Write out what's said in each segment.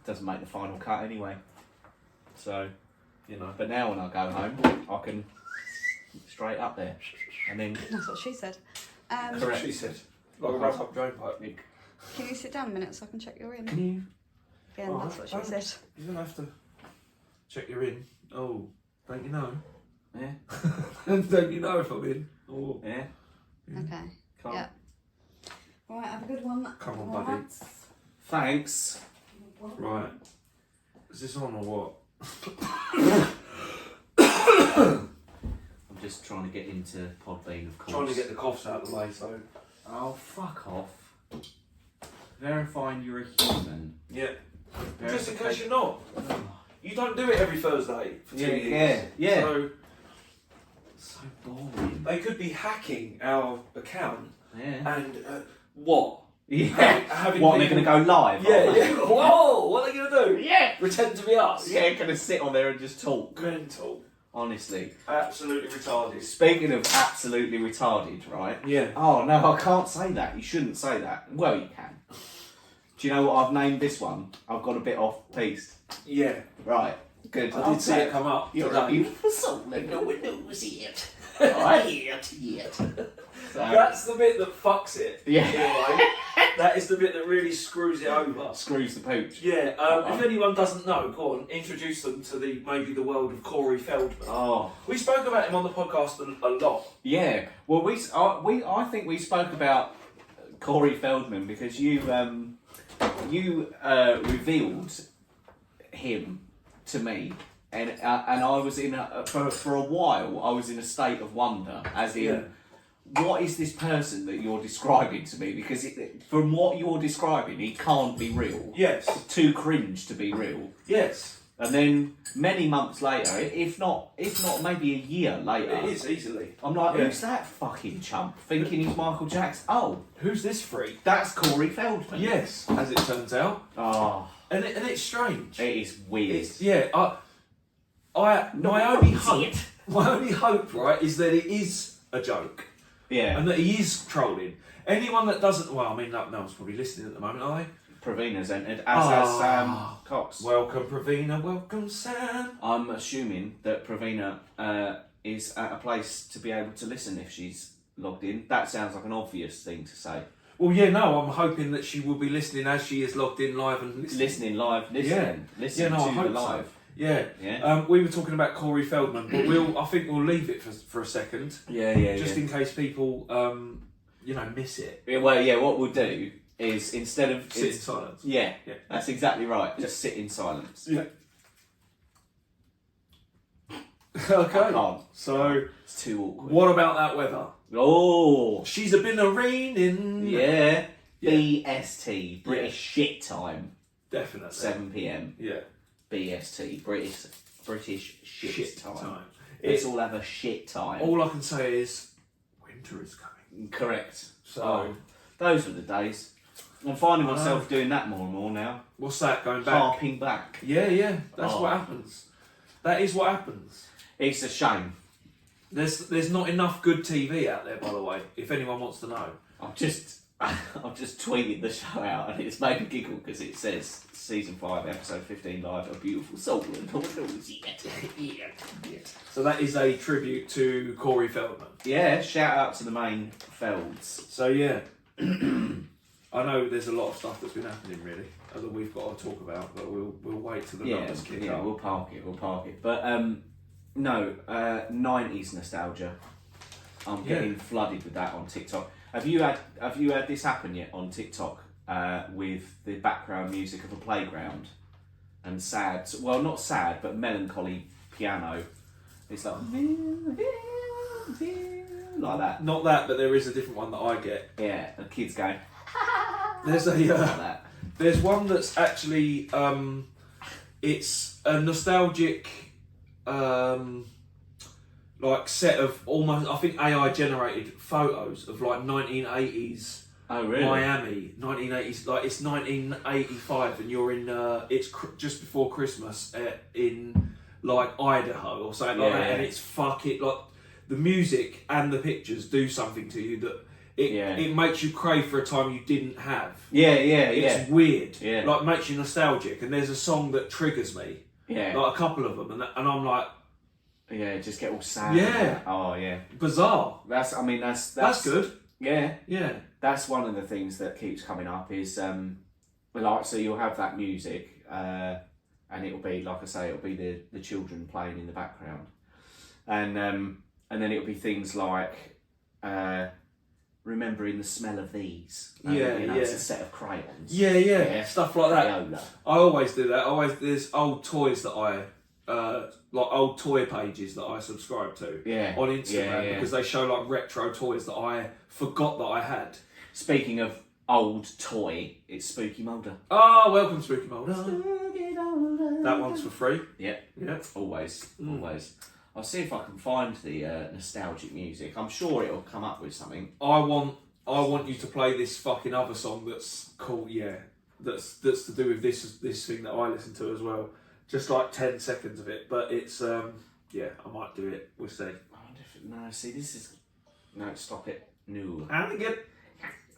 doesn't make the final cut anyway. So, you know. But now when I go home, I can straight up there, and then. That's what she said. That's what she said. Like a wrap up drain pipe. Can you sit down a minute so I can check you're in? Can you? Again, that's what she said. You don't have to check you're in. Oh, don't you know? Yeah. Don't you know if I'm in? Oh. Yeah. Okay. Come on. Yeah. Right, have a good one. Come on, buddy. Thanks. Right. Is this on or what? I'm just trying to get into Podbean, of course. Trying to get the coughs out of the way, so. Oh, fuck off. Verifying you're a human. Yeah. Just in case you're not. You don't do it every Thursday for 2 years. Yeah. So boring. they could be hacking our account. Yeah. And what? Yeah. Having what, people... they're going to go live? Yeah. Whoa! What are they going to do? Yeah. Pretend to be us? Yeah, going to sit on there and just talk. Mental. Honestly. Absolutely retarded. Speaking of absolutely retarded, right? Yeah. Oh, no, I can't say that. You shouldn't say that. Well, you can. Do you know what I've named this one? I've got a bit off-piste. Yeah. Right. Good. I did see it come up. You're today. a beautiful soul and no one knows it. Right? Yet. So, That's the bit that fucks it. Yeah. In a way. That is the bit that really screws it over. Screws the pooch. Yeah. If anyone doesn't know, go on, introduce them to maybe the world of Corey Feldman. Oh. We spoke about him on the podcast a lot. Yeah. Well, I think we spoke about Corey Feldman because you revealed him to me, and I was in for a while. I was in a state of wonder, as in, what is this person that you're describing to me? Because from what you're describing, he can't be real. Yes. Too cringe to be real. Yes. And then many months later, if not maybe a year later, It is easily. I'm like, who's that fucking chump? Thinking he's Michael Jackson. Oh, Who's this freak? that's Corey Feldman. Yes, as it turns out. Oh, And it's strange. it is weird. My only hope, right, is that it is a joke. Yeah. And that he is trolling. Anyone that doesn't, well, I mean, no one's probably listening at the moment, are they? Pravina's entered, as has Sam Cox. Welcome, Pravina. Welcome, Sam. I'm assuming that Pravina is at a place to be able to listen if she's logged in. That sounds like an obvious thing to say. Well, yeah, no, I'm hoping that she will be listening as she is logged in live and listening. Listening live, listening I to hope the live. So. Yeah. Yeah. We were talking about Corey Feldman, but I think we'll leave it for a second. Yeah. Just in case people, miss it. Yeah, well, yeah, what we'll do is instead of... Sit in silence. Yeah, that's exactly right. Just sit in silence. Yeah. Okay. I can't. So, It's too awkward. what about that weather? Oh, She's been a raining. yeah. BST, British shit time. Definitely. 7 p.m. Yeah. BST, British shit time. It's Let's all have a shit time. all I can say is winter is coming. Correct. So those were the days. I'm finding myself doing that more and more now. what's that going back? Harping back. Yeah. That's what happens. That is what happens. It's a shame. There's not enough good TV out there, by the way. If anyone wants to know. I've just tweeted the show out and it's made me giggle because it says season 5 episode 15 live, a beautiful soul and no one knows yet. So that is a tribute to Corey Feldman. Yeah, shout out to the main Felds. So yeah, I know there's a lot of stuff that's been happening really that we've got to talk about, but we'll wait till the numbers kick up. We'll park it. But no, 90s nostalgia. I'm getting flooded with that on TikTok. Have you had this happen yet on TikTok with the background music of a playground and sad, well not sad but melancholy piano? It's like like that. Not that, but there is a different one that I get. Yeah, the kids going. There's a like that. There's one that's actually it's a nostalgic like set of almost, I think, AI generated photos of like 1980s Oh really? Miami, 1980s, like it's 1985 and you're in it's just before Christmas in like Idaho or something like that, and it's fucking like the music and the pictures do something to you that it makes you crave for a time you didn't have. It's weird. Yeah. Like makes you nostalgic. And there's a song that triggers me. Yeah. Like a couple of them, and I'm like, yeah, just get all sad. Yeah. Oh yeah. Bizarre. That's good. Yeah. Yeah. That's one of the things that keeps coming up is like, so you'll have that music and it'll be, like I say, it'll be the children playing in the background, and then it'll be things like remembering the smell of these. It's a set of crayons. Yeah. Stuff like that. Crayola. I always do that. There's old toys that I like old toy pages that I subscribe to on Instagram because they show like retro toys that I forgot that I had. Speaking of old toy, it's Spooky Moulder. Oh, welcome Spooky Moulder. Spooky Moulder. That one's for free. Yeah. Always. I'll see if I can find the nostalgic music. I'm sure it'll come up with something. I want you to play this fucking other song that's called that's to do with this thing that I listen to as well. Just like 10 seconds of it, but it's I might do it. We'll see. No, stop it. No. And again.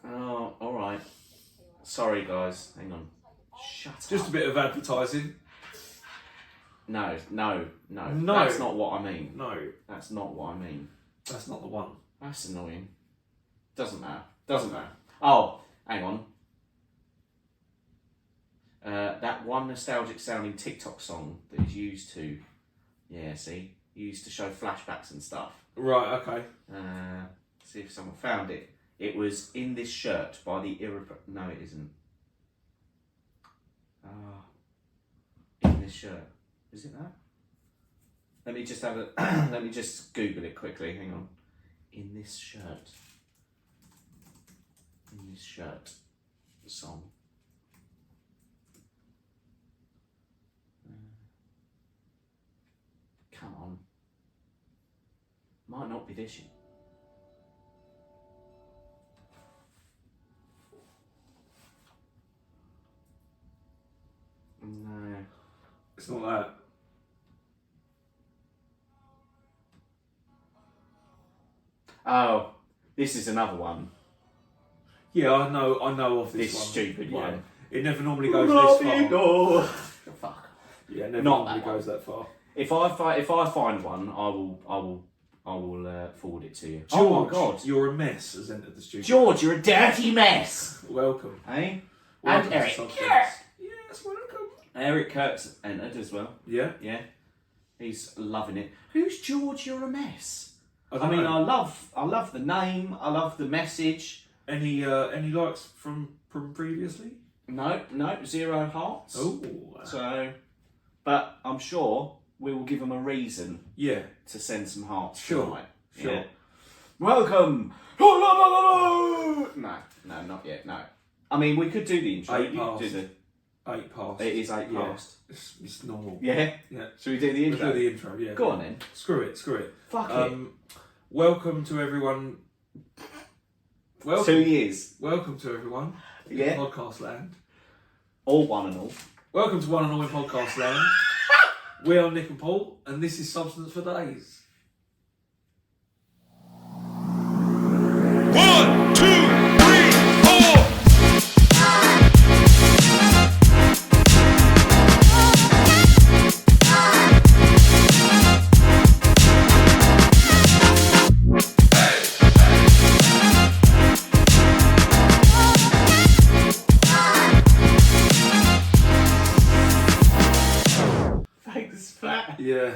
Oh, all right. Sorry, guys. Hang on. Shut up. Just a bit of advertising. No. That's not what I mean. No. That's not what I mean. That's not the one. That's annoying. Doesn't matter. Oh, hang on. That one nostalgic sounding TikTok song that is used to, used to show flashbacks and stuff. Right, okay. See if someone found it. It was In This Shirt by the No, it isn't. In This Shirt. Is it that? Let me just let me just Google it quickly. Hang on. In This Shirt. In This Shirt song. Come on. Might not be this year. No. It's not that. Oh, this is another one. Yeah, I know of this one. This stupid one. It never normally goes this far. Fuck. Yeah, it never Not normally that one. goes that far. If I find one, I will forward it to you. George, oh my God, you're a mess has entered the studio. George, you're a dirty mess. Welcome. Hey, Welcome and to Eric. Substance. Yes, welcome. Eric Kurt's entered as well. Yeah. Yeah, he's loving it. Who's George? You're a mess. I mean, I love the name. I love the message. any likes from previously? No, 0 hearts. Oh. So, but I'm sure we will give them a reason Yeah. to send some hearts Sure. tonight. Sure. Yeah. Welcome. No, not yet. No. I mean, we could do the intro. 8 You could past. do the. 8 past. It is 8 Yeah. past. It's normal. Yeah. Yeah. Should we do the We'll intro? do the intro, yeah. Go on then. Screw it. Fuck it. Welcome to everyone. 2 years. Welcome to everyone in Yeah. podcast land. All one and all. Welcome to One and All in Podcast Land. We are Nick and Paul, and this is Substance for Days. 1, 2, 3, 4. Thanks, flat. Yeah,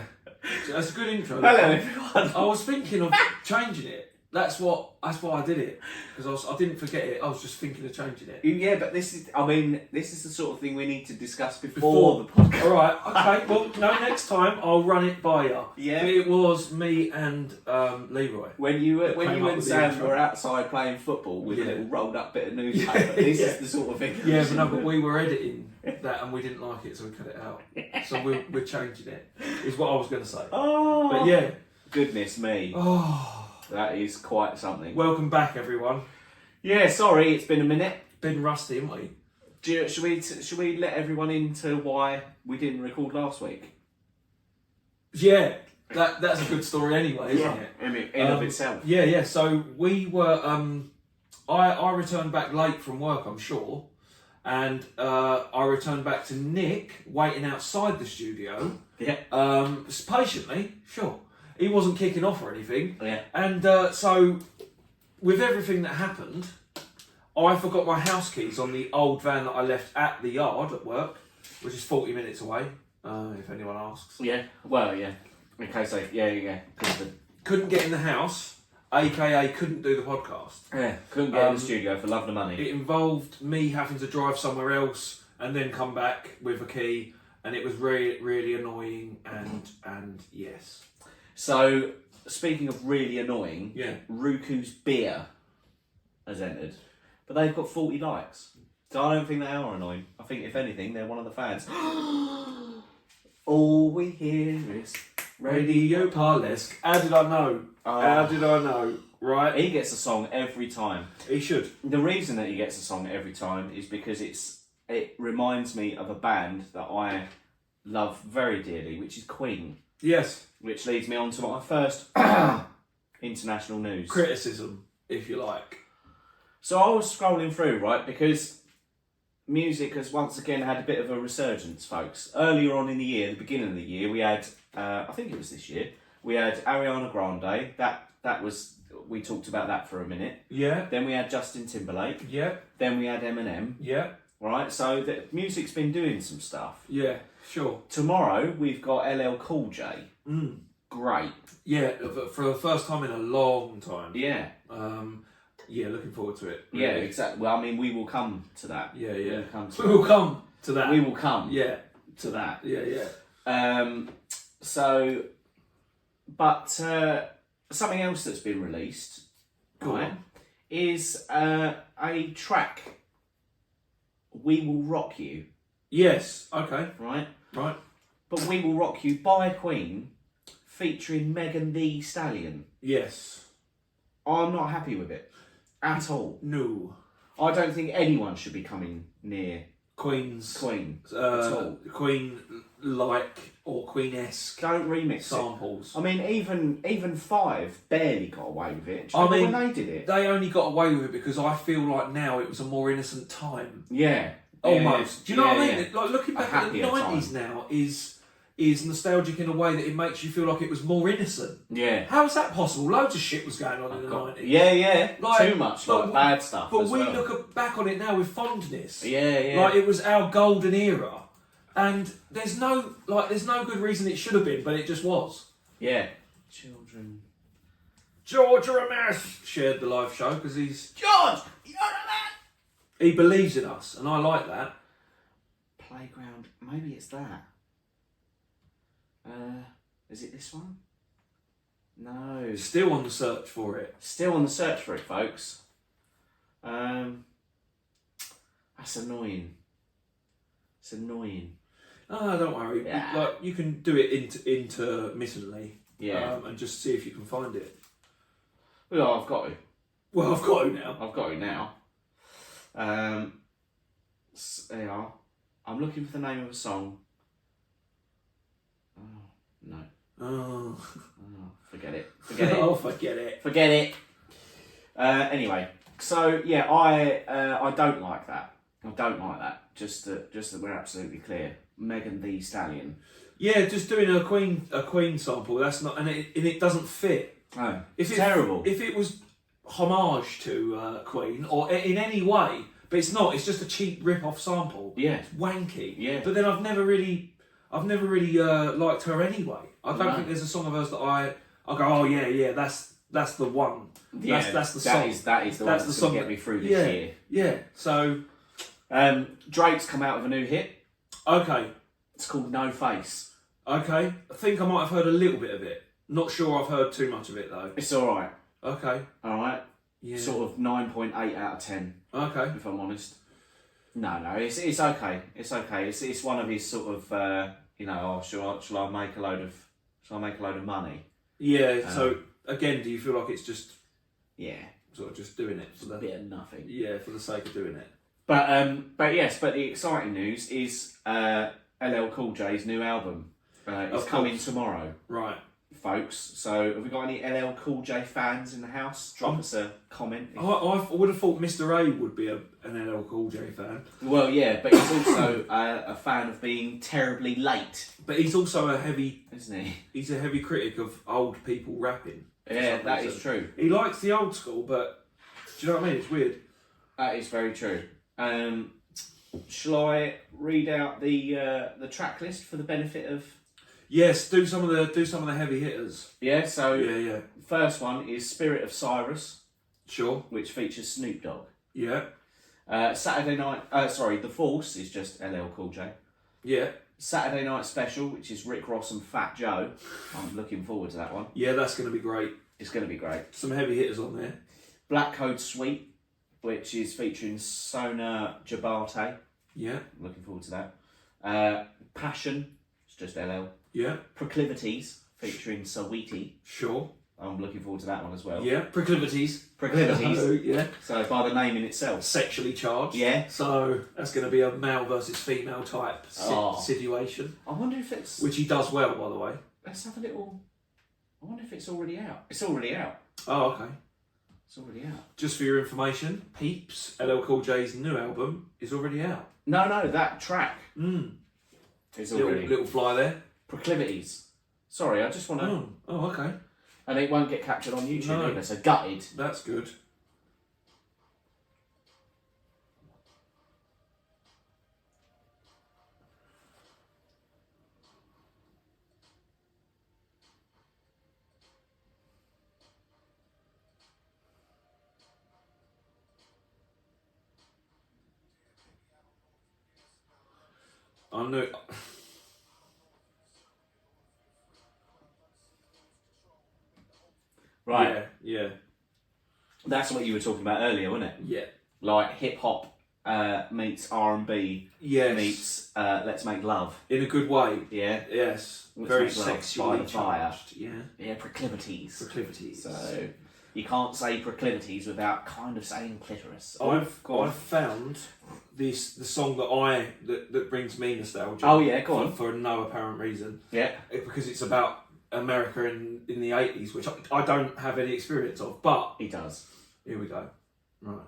that's a good intro. Hello, everyone. I was thinking of changing it. That's why I did it, because I didn't forget it. I was just thinking of changing it. Yeah, but this is the sort of thing we need to discuss before the podcast. All right, okay. Well, no, next time I'll run it by you. Yeah. It was me and Leroy. When you That came up and with the Sam intro. were outside playing football with Yeah. a little rolled up bit of newspaper, this Yeah. is the sort of thing. Yeah, but no, but we were editing that and we didn't like it, so we cut it out. So we're changing it. Is what I was going to say. Oh, But yeah. goodness me, Oh, that is quite something. welcome back, everyone. Yeah, sorry, it's been a minute. Been rusty, haven't we? Should we let everyone into why we didn't record last week? Yeah, that's a good story anyway, isn't it? in of itself. Yeah. So we were I returned back late from work, I'm sure, and I returned back to Nick waiting outside the studio. Yeah. Patiently, sure. He wasn't kicking off or anything. Yeah. And so, with everything that happened, I forgot my house keys on the old van that I left at the yard at work, which is 40 minutes away, if anyone asks. Yeah. Well, yeah. In case they, yeah. Couldn't get in the house, aka couldn't do the podcast. Yeah. Couldn't get in the studio for love nor money. It involved me having to drive somewhere else and then come back with a key, and it was really, really annoying. And yes. So, speaking of really annoying, Yeah. Ruku's beer has entered, but they've got 40 likes. So I don't think they are annoying. I think if anything, they're one of the fans. All we hear is Radio Parlesk. How did I know? How did I know? Right? He gets a song every time. He should. The reason that he gets a song every time is because it reminds me of a band that I love very dearly, which is Queen. Yes. Which leads me on to my first international news. Criticism, if you like. So I was scrolling through, right, because music has once again had a bit of a resurgence, folks. Earlier on in the year, the beginning of the year, we had, I think it was this year, we had Ariana Grande. That was, we talked about that for a minute. Yeah. Then we had Justin Timberlake. Yeah. Then we had Eminem. Yeah. Right, so the music's been doing some stuff. Yeah. Sure. Tomorrow we've got LL Cool J. Great. Yeah, for the first time in a long time. Yeah. Yeah, looking forward to it. Yeah, Really. exactly. Well, I mean, we will come to that. Yeah, We yeah. will come to We will come to that. We will come Yeah. to that. Yeah, yeah. So, but something else that's been released, Go right, on. is a track. We Will Rock You, Yes. Okay. right? Right. But We Will Rock You by Queen, featuring Megan Thee Stallion. Yes. I'm not happy with it at all. No. I don't think anyone should be coming near Queen's Queen at all. Queen-like or Queen-esque Don't remix samples. it. I mean, even Five barely got away with it. Do I you remember mean, when they did it? They only got away with it because I feel like now it was a more innocent time. Yeah. Almost. Do you know what I mean? Yeah. Like looking back at the happier 90s now is nostalgic in a way that it makes you feel like it was more innocent. Yeah. How is that possible? Loads of shit was going on in the 90s. Yeah. Like, Too much, but like bad stuff. But as we well. look back on it now with fondness. Yeah. Like it was our golden era. And there's no good reason it should have been, but it just was. Yeah. Children. George Ramesh shared the live show because George, you're a man. he believes in us, and I like that. Playground. Maybe it's that. Is it this one? No. Still on the search for it. Still on the search for it, folks. That's annoying. It's annoying. Oh, don't worry. Yeah. Like you can do it intermittently. Yeah. And just see if you can find it. Well, I've got it. Well, I've got it now. I've got it now. There you are. I'm looking for the name of a song. Oh, no. Oh, Forget it. Forget it. oh, forget it. Forget it. Anyway, so yeah, I don't like that. I don't like that. Just that we're absolutely clear. Megan Thee Stallion. Yeah, just doing a Queen sample. That's not, and it doesn't fit. Oh, If terrible. If it was homage to Queen or in any way, but it's not. It's just a cheap rip-off sample. Yeah. It's wanky. Yeah. But then I've never really liked her anyway. I don't No. think there's a song of hers that I go, oh yeah, that's the one. Yeah, That's the song. That is the one that's going to get me through this year. Yeah. So Drake's come out with a new hit. okay. It's called No Face. Okay. I think I might have heard a little bit of it. Not sure I've heard too much of it though. It's alright. Okay. Alright? Yeah. Sort of 9.8 out of 10, Okay. if I'm honest. No, it's okay. It's okay. It's one of his sort of, shall I make a load of money? Yeah. So again, do you feel like it's just Yeah. sort of just doing it for A the bit of nothing. for the sake of doing it? But the exciting news is LL Cool J's new album. It's Of coming course. tomorrow. Right. folks. So, have we got any LL Cool J fans in the house? Drop us a comment. I would have thought Mr. A would be an LL Cool J fan. Well, yeah, but he's also a fan of being terribly late. But he's also isn't he? He's a heavy critic of old people rapping. Yeah, that is true. He likes the old school, but do you know what I mean? It's weird. That is very true. Shall I read out the track list for the benefit of? Yes, do some of the heavy hitters. Yeah. So Yeah. first one is Spirit of Cyrus, Sure. which features Snoop Dogg. Yeah. Saturday Night. The Force is just LL Cool J. Yeah. Saturday Night Special, which is Rick Ross and Fat Joe. I'm looking forward to that one. Yeah, that's going to be great. It's going to be great. Some heavy hitters on there. Black Code Suite, which is featuring Sona Jabate. Yeah. Looking forward to that. Passion, it's just LL. Yeah. Proclivities, featuring Saweetie. Sure. I'm looking forward to that one as well. Yeah. Proclivities. Proclivities. Yeah. So by the name in itself. Sexually charged. Yeah. So that's going to be a male versus female type situation. I wonder if it's... Which he does well, by the way. Let's have a little... I wonder if it's already out. It's already out. Oh, okay. It's already out. Just for your information, Peeps, LL Cool J's new album, is already out. No, that track is already... Little fly there. Proclivities. Sorry, I just want to... Oh, okay. And it won't get captured on YouTube No. either, so gutted. That's good. I know. Right. Yeah. That's what you were talking about earlier, wasn't it? Yeah. Like hip-hop meets R&B Yes. meets Let's Make Love. In a good way. Yeah. Yes. Let's Very Make Love sexually by the fire. charged. Yeah. Yeah, proclivities. Proclivities. So you can't say proclivities without kind of saying clitoris. I've go on. found the song that brings me nostalgia. Oh yeah, go on. For no apparent reason. Yeah. Because it's about America in the 80s, which I don't have any experience of, but He does. here we go. Right.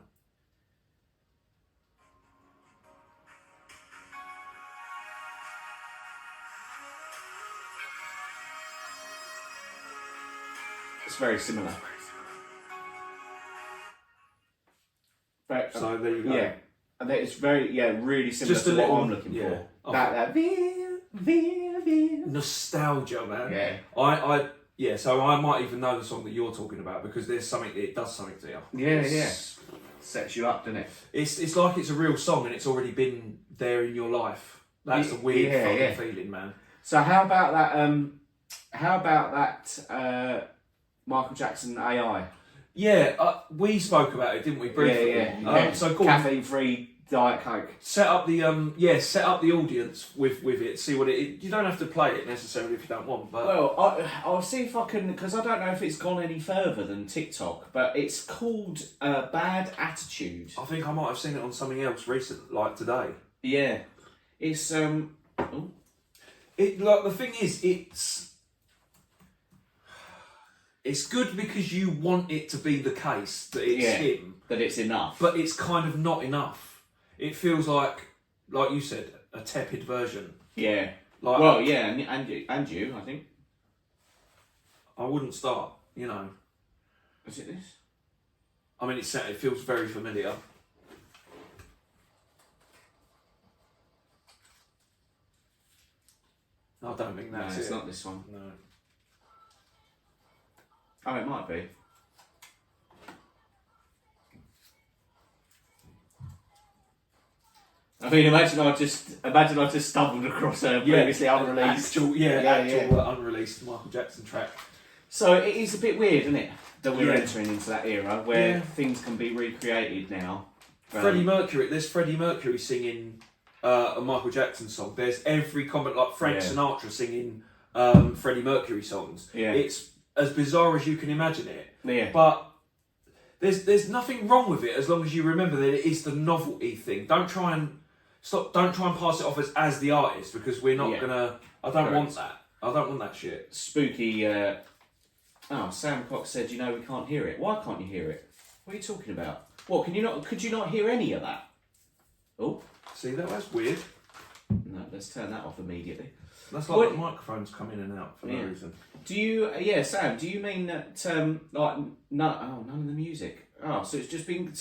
It's very similar. So there you go. Yeah. And it's very, really similar Just to a what little- I'm looking yeah. for. Okay. That veer. Nostalgia, man. Yeah. So I might even know the song that you're talking about because there's something, it does something to you. Yeah. Sets you up, doesn't it? It's like it's a real song and it's already been there in your life. That's a weird fucking feeling, man. So how about that Michael Jackson AI? Yeah, we spoke about it, didn't we? Briefly. Yeah. So go on. Caffeine-free Diet Coke. Set up the audience with it. See what it. You don't have to play it necessarily if you don't want, but Well, I'll see if I can, because I don't know if it's gone any further than TikTok, but it's called Bad Attitude. I think I might have seen it on something else recent, like today. Yeah, it's The thing is, it's good because you want it to be the case that it's him, that it's enough. but it's kind of not enough. It feels like you said, a tepid version. Yeah. Like, Well, yeah, and you, I think. I wouldn't start. You know. Is it this? I mean, it feels very familiar. I don't think that's No, it's it. not this one. No. Oh, it might be. I mean, imagine I just stumbled across a previously unreleased. Actual unreleased Michael Jackson track. So it is a bit weird, isn't it, that we're Yeah. entering into that era where things can be recreated now. Freddie Mercury. There's Freddie Mercury singing a Michael Jackson song. There's every comment like Frank Sinatra singing Freddie Mercury songs. Yeah. It's as bizarre as you can imagine it. Yeah. But there's nothing wrong with it as long as you remember that it is the novelty thing. Don't try and pass it off as the artist because we're not gonna. I don't want that. I don't want that shit. Spooky. Sam Cox said, "You know, we can't hear it. Why can't you hear it? What are you talking about? What can you not? Could you not hear any of that? Oh, See, that's weird. no. Let's turn that off immediately. That's like the microphones come in and out for no reason. Do you? Sam. Do you mean that? None of the music. Oh, so it's just been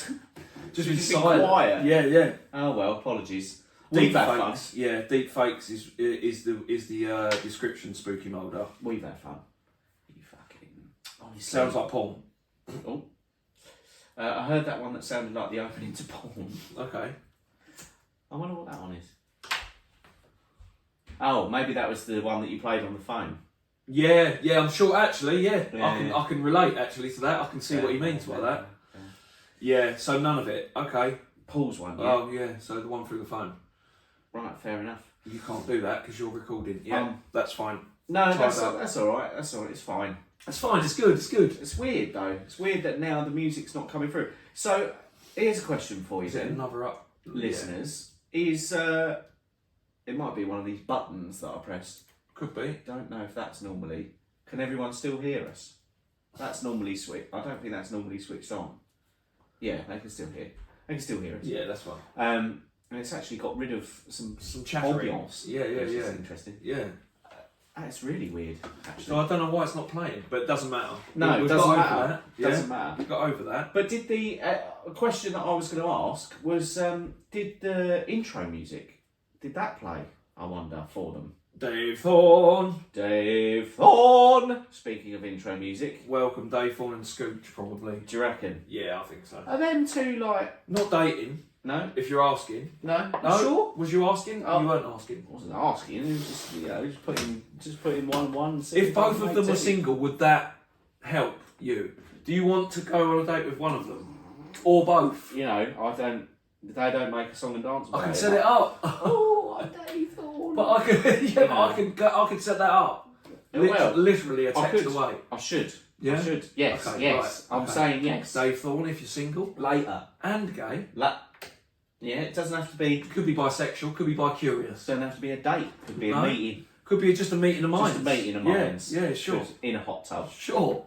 Just silent. Quiet. Yeah. Oh well, apologies. Deep fakes. Yeah, deep fakes is the description. Spooky Mulder. We've had fun. You fucking. Honestly. Sounds like porn. Oh. I heard that one that sounded like the opening to porn. Okay. I wonder what that one is. Oh, maybe that was the one that you played on the phone. Yeah, I'm sure. Actually, Yeah, I can relate actually to that. I can see what he means by that. Yeah. So none of it. Okay. Paul's one. Yeah. Oh yeah. So the one through the phone. Right. Fair enough. You can't do that because you're recording. Yeah. That's fine. No, that's all right. That's all right. It's fine. That's fine. It's good. It's good. It's weird though. It's weird that now the music's not coming through. So here's a question for you Is it then, another up? listeners. Is it might be one of these buttons that I pressed. Could be. Don't know if that's normally. Can everyone still hear us? That's normally switched. I don't think that's normally switched on. Yeah, they can still hear. They can still hear us. Yeah, that's fine. And it's actually got rid of some chattering. ambience. Yeah, which is interesting. Yeah. It's really weird, actually. So I don't know why it's not playing, but it doesn't matter. No, it We've doesn't got over matter. that. Yeah? Doesn't matter. We've got over that. But did the question that I was going to ask was, did the intro music, did that play, I wonder, for them? Dave Thorne. Dave Thorne! Speaking of intro music. Welcome, Dave Thorne and Scooch, probably. Do you reckon? Yeah, I think so. Are them two like... Not dating, No? if you're asking. No? No? Sure? Was you asking? Oh. You weren't asking. I wasn't asking, it was just, just put in one. See If both of them were two. single, would that help you? Do you want to go on a date with one of them? Or both? You know, they don't make a song and dance about I can set it up. Oh, I'm Dave Thorne. But I can set that up. Literally a text away. I should. Yeah? I should. Yes, Okay, yes. right, I'm saying yes. Dave Thorne, if you're single, Later. and gay. Yeah, it doesn't have to be. Could be bisexual, could be bi-curious. Doesn't have to be a date. Could be a meeting. Could be just a meeting of minds. Just a meeting of minds. Yeah, sure. In a hot tub. Sure.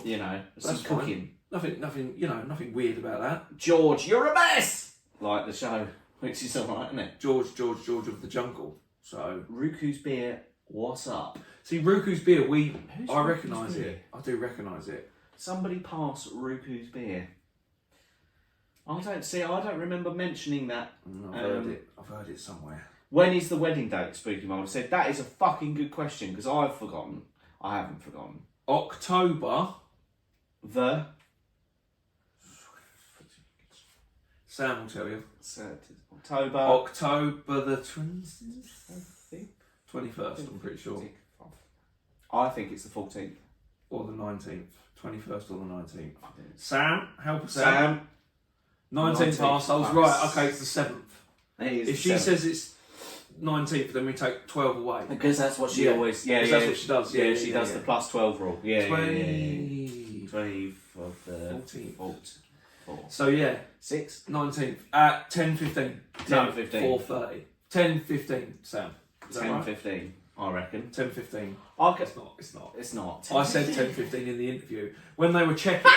You know, some That's fine. cooking. Nothing weird about that. George, you're a mess. Like the show, which is alright, isn't it? George of the Jungle. So Ruku's beer. What's up? see, Ruku's beer. I Ruku's recognise beer? it. I do recognise it. Somebody pass Ruku's beer. I don't remember mentioning that. I've heard it somewhere. When is the wedding date, Spooky Mulder said? That is a fucking good question, because I've forgotten. I haven't forgotten. October. The... Sam will tell you. October... October the 21st, I'm pretty sure. I think it's the 14th. Or the 19th. 21st or the 19th. Sam, help us out. Sam... 19th arseholes. Right, okay, it's the 7th. If she 7th. says it's 19th, then we take 12 away. Because that's what she always... That's what she does. Yeah, she does the plus 12 rule. Yeah, 20... 20 of the... 14th. 4. So yeah, 6? 19th at 10:15. 10:15. 4:30. 10:15. Sam. 10:15, I reckon. 10:15. Okay. It's not. It's not. I said 10:15 in the interview when they were checking.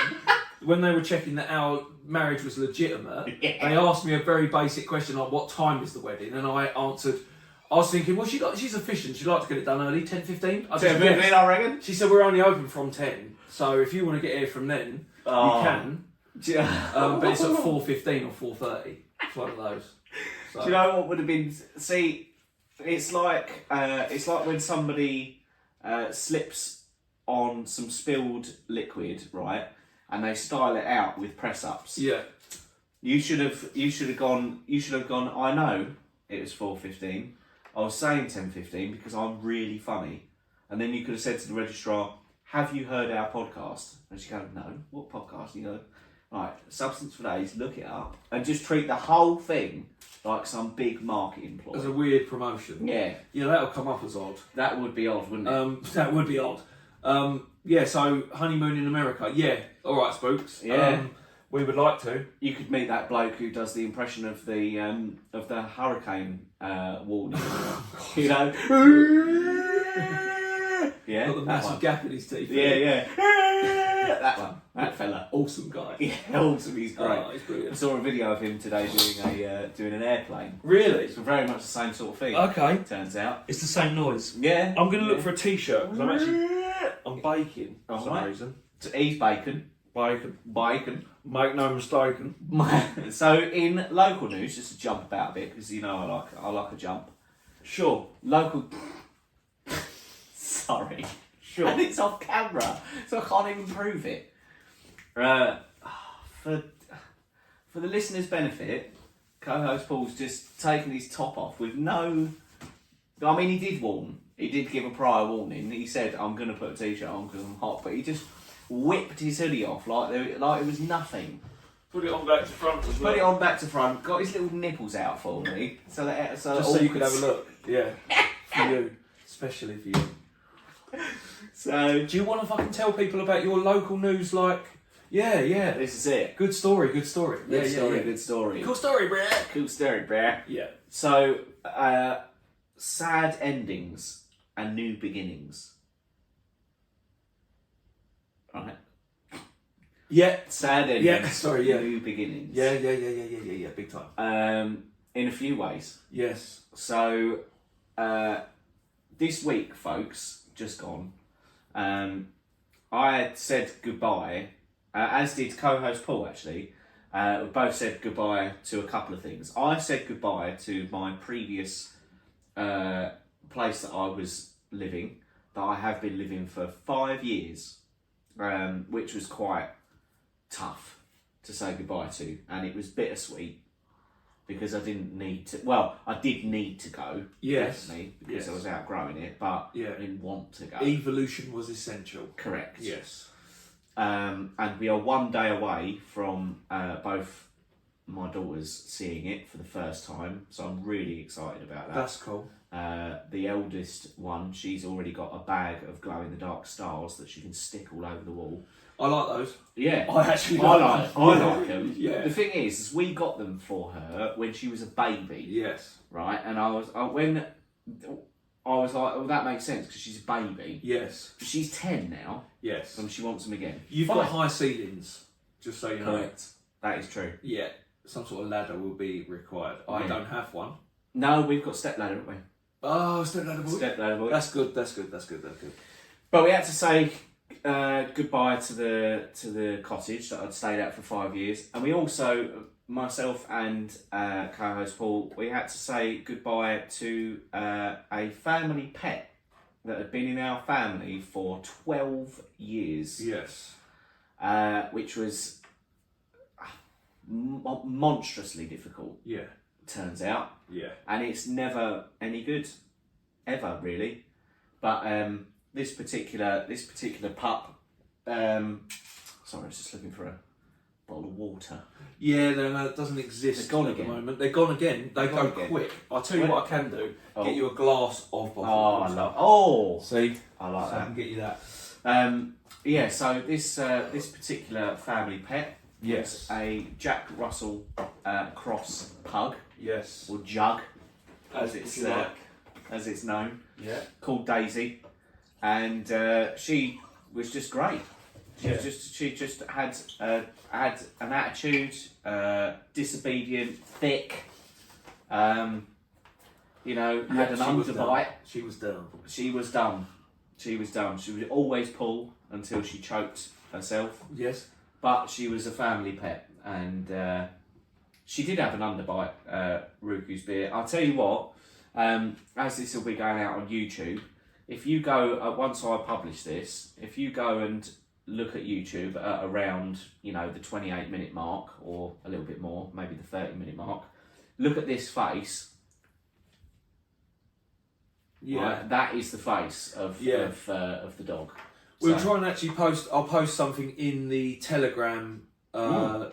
When they were checking that our marriage was legitimate, they asked me a very basic question like, "What time is the wedding?" And I answered. I was thinking, well, she's efficient. She'd like to get it done early, 10:15. 10:15, I reckon. She said we're only open from 10, so if you want to get here from then, you can. But it's at 4:15 or 4:30. It's one of those. So. Do you know what would have been? See, it's like when somebody slips on some spilled liquid, right? And they style it out with press ups. Yeah. You should have gone. I know it was 4:15. I was saying 10:15 because I'm really funny. And then you could have said to the registrar, "Have you heard our podcast?" And she goes, "No. What podcast?" You go, "Right, Substance for Days. Look it up and just treat the whole thing like some big marketing ploy." As a weird promotion. Yeah. Yeah, that'll come up as odd. That would be odd, wouldn't it? That would be odd. Yeah, so honeymoon in America. Yeah, all right, Spooks. Yeah. We would like to. You could meet that bloke who does the impression of the hurricane warning. You know. Yeah, Got the that massive one. gap in his teeth. Yeah. That one. That fella. Awesome guy. Yeah, awesome. He's great. Oh, he's brilliant. I saw a video of him today doing an airplane. Really? It's very much the same sort of thing. Okay. Turns out. It's the same noise. Yeah. I'm going to look for a t-shirt because I'm baking for some Alright. reason. So he's bacon. Bacon. Make no mistaken. So in local news, just to jump about a bit because you know I like a jump. Sure. Local. Sorry. Sure. And it's off camera, so I can't even prove it. For the listeners' benefit, co-host Paul's just taken his top off with no. I mean, he did warn. He did give a prior warning. He said, "I'm going to put a t-shirt on because I'm hot," but he just whipped his hoodie off like it was nothing. Put it on back to front as well. Put it on back to front. Got his little nipples out for me, so that Just so you could have a look. Yeah. For you. Especially for you. So Do you want to fucking tell people about your local news? Like, yeah. this is it. Good story. Good story. Good story. Cool story, bruh. Cool story, bruh. Yeah. So, sad endings and new beginnings. Right. Yeah. Sad endings. Yeah, sorry, yeah. New beginnings. Yeah. Big time. In a few ways. Yes. So, this week, folks, just gone, I had said goodbye, as did co-host Paul, actually. We both said goodbye to a couple of things. I said goodbye to my previous place that I was living, that I have been living for 5 years, which was quite tough to say goodbye to, and it was bittersweet because I didn't need to. Well, I did need to go, Yes. definitely, because I Yes. was outgrowing it, but Yeah. I didn't want to go. Evolution was essential. Correct. Yes. And we are 1 day away from both my daughters seeing it for the first time, so I'm really excited about that. That's cool. The eldest one, she's already got a bag of glow-in-the-dark stars that she can stick all over the wall. I like those. Yeah, I actually I like like them. Yeah. The thing is we got them for her when she was a baby, Yes. right? And when I was like, well, that makes sense because she's a baby. Yes. She's 10 now, Yes. and she wants them again. You've Fine. got high ceilings, just so you know. Correct. That is true. Yeah. Some sort of ladder will be required. I Yeah. don't have one. No, we've got step ladder, haven't we? Oh, step ladder boy. Step ladder, boy. That's good. But we had to say goodbye to the cottage that I'd stayed at for 5 years, and we also, myself and co-host Paul, we had to say goodbye to a family pet that had been in our family for 12 years, Yes. which was monstrously difficult, Yeah. turns out, Yeah. and it's never any good, ever really. But this particular pup, sorry, I was just looking for a bottle of water. Yeah, no, it doesn't exist They're gone at again. the moment. They're gone again. They They're go gone again. quick. I'll tell you When- what I can do. Oh. Get you a glass of bottled Oh, I water. love. Oh, See? I like So I that. can get you that. Yeah, so this particular family pet Yes. is a Jack Russell cross pug Yes. or jug, as If it's you like. as it's known, Yeah. called Daisy, and she was just great. She just had an attitude, disobedient, thick. Had an underbite. She was dumb. She was dumb. She would always pull until she choked herself. Yes. But she was a family pet, and she did have an underbite, Ruku's beer. I'll tell you what, as this will be going out on YouTube, if you go, once I publish this, if you go and look at YouTube at around, the 28-minute mark, or a little bit more, maybe the 30-minute mark, look at this face. Yeah. Right? That is the face of the dog. We'll So- try and actually post. I'll post something in the Telegram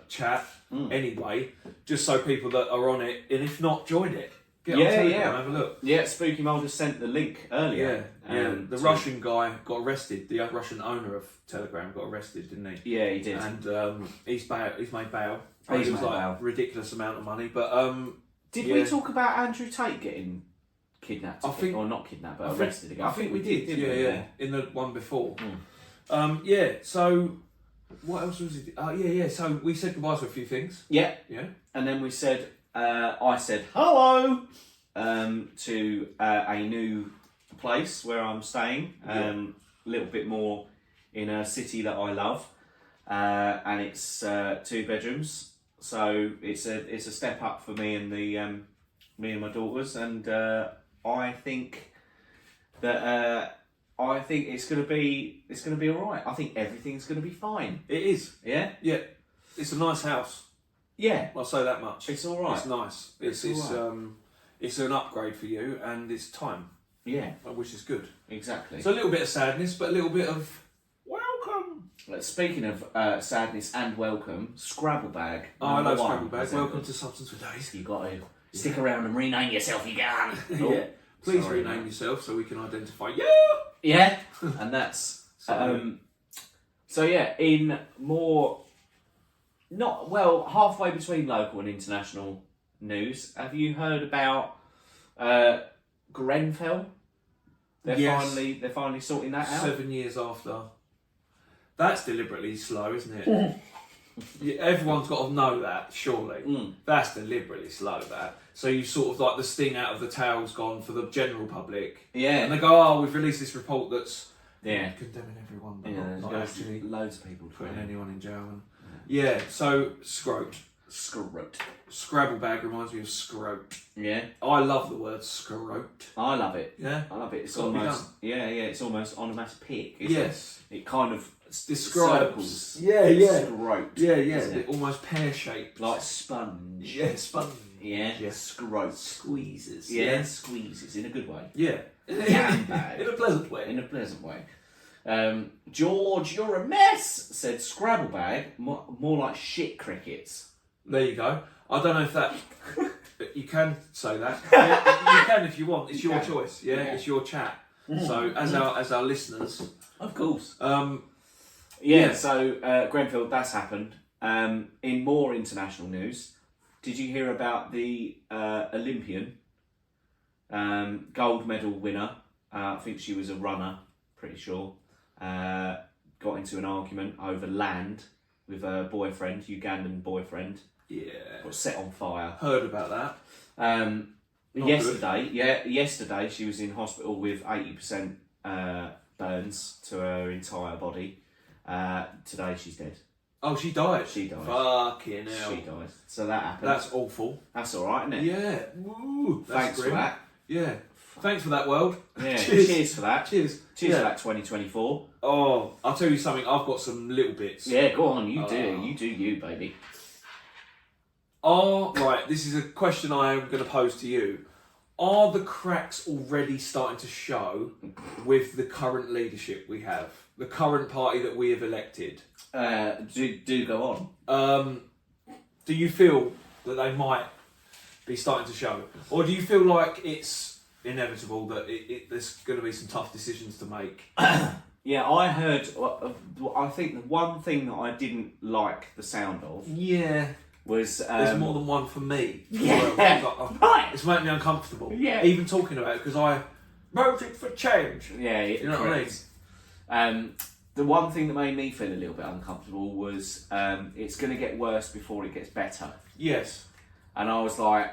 chat anyway, just so people that are on it, and if not, join it. Get on Telegram and have a look. Yeah, Spooky Mulder sent the link earlier. The to- Russian guy got arrested. The Russian owner of Telegram got arrested, didn't he? Yeah, he did. And he's made bail. He's It was made like bail. a ridiculous amount of money, but Did yeah. we talk about Andrew Tate getting kidnapped. I think- or not kidnapped, but I think- arrested again. I think we did. didn't Yeah, we? yeah. In the one before. Mm. Yeah. So, what else was it? Yeah. So we said goodbye to a few things. Yeah. Yeah. And then we said, I said hello to a new place where I'm staying. A little bit more in a city that I love, and it's 2 bedrooms. So it's a step up for me and me and my daughters, and I think that it's gonna be all right. I think everything's gonna be fine. It is. Yeah. Yeah. It's a nice house. Yeah. I'll say that much. It's all right. It's nice. It's all right. It's an upgrade for you, and it's time, Yeah. which is good. Exactly. So a little bit of sadness, but a little bit of welcome. Speaking of sadness and welcome, Scrabble Bag. Oh, I number love one, Scrabble Bag. is Welcome it? to Substance for Days. You got to stick around and rename yourself. You can. Oh, Yeah. Please sorry, rename mate. yourself so we can identify you. Yeah, and that's Sorry. so yeah. In more, not well, halfway between local and international news. Have you heard about Grenfell? They're Yes. finally sorting that out. 7 years after. That's deliberately slow, isn't it? Yeah, everyone's got to know that, surely. Mm. That's deliberately slow, that. So you sort of like the sting out of the tail's gone for the general public. And Yeah, they go, oh, we've released this report that's yeah, condemning everyone, but yeah. There's not loads, actually loads of people putting trying. anyone in jail. And, yeah, so Scrote. Scrote. Scrabble Bag reminds me of Scrote. Yeah, I love the word Scrote. I love it. Yeah? I love it. It's Gotta be almost it's almost onomatopoeic. Isn't Yes. it? It kind of Describes. circles. Yeah, yeah. Scrote. Yeah, isn't it? almost pear-shaped. Like sponge. Yeah, sponge. Yeah. Yeah. Scrote. Squeezes. Yeah, squeezes in a good way. Yeah. Jam bag. In a pleasant way. In a pleasant way. George, you're a mess, said Scrabble Bag. More like shit crickets. There you go. I don't know if that... You can say that. You can if you want. It's your choice. Yeah? Yeah. It's your chat. So, as our listeners... Of course. Yeah. Yeah, so Grenfell, that's happened. In more international news, did you hear about the Olympian gold medal winner? I think she was a runner, pretty sure. Got into an argument over land with her boyfriend, Ugandan boyfriend. Yeah. Got set on fire. Heard about that. Not Yesterday she was in hospital with 80% burns to her entire body. Today she's dead. Oh, she died? She died. Fucking hell. She died. So that happened. That's awful. That's all right, isn't it? Yeah. Woo. That's Thanks grim. for that. Yeah. Thanks for that, world. Yeah. Cheers. Cheers for that. Cheers. Cheers Yeah. for that 2024. Oh, I'll tell you something. I've got some little bits. Yeah, go on. You Oh. do. You do you, baby. Right, this is a question I am going to pose to you. Are the cracks already starting to show with the current leadership we have? The current party that we have elected? Do go on. Do you feel that they might be starting to show? Or do you feel like it's inevitable that there's going to be some tough decisions to make? Yeah, I heard. I think the one thing that I didn't like the sound of Yeah. was. There's more than one for me. Yeah. Right. It's making me uncomfortable. Yeah. Even talking about it because I voted for change. Yeah, You know correct. what I mean? The one thing that made me feel a little bit uncomfortable was it's going to get worse before it gets better. Yes. And I was like,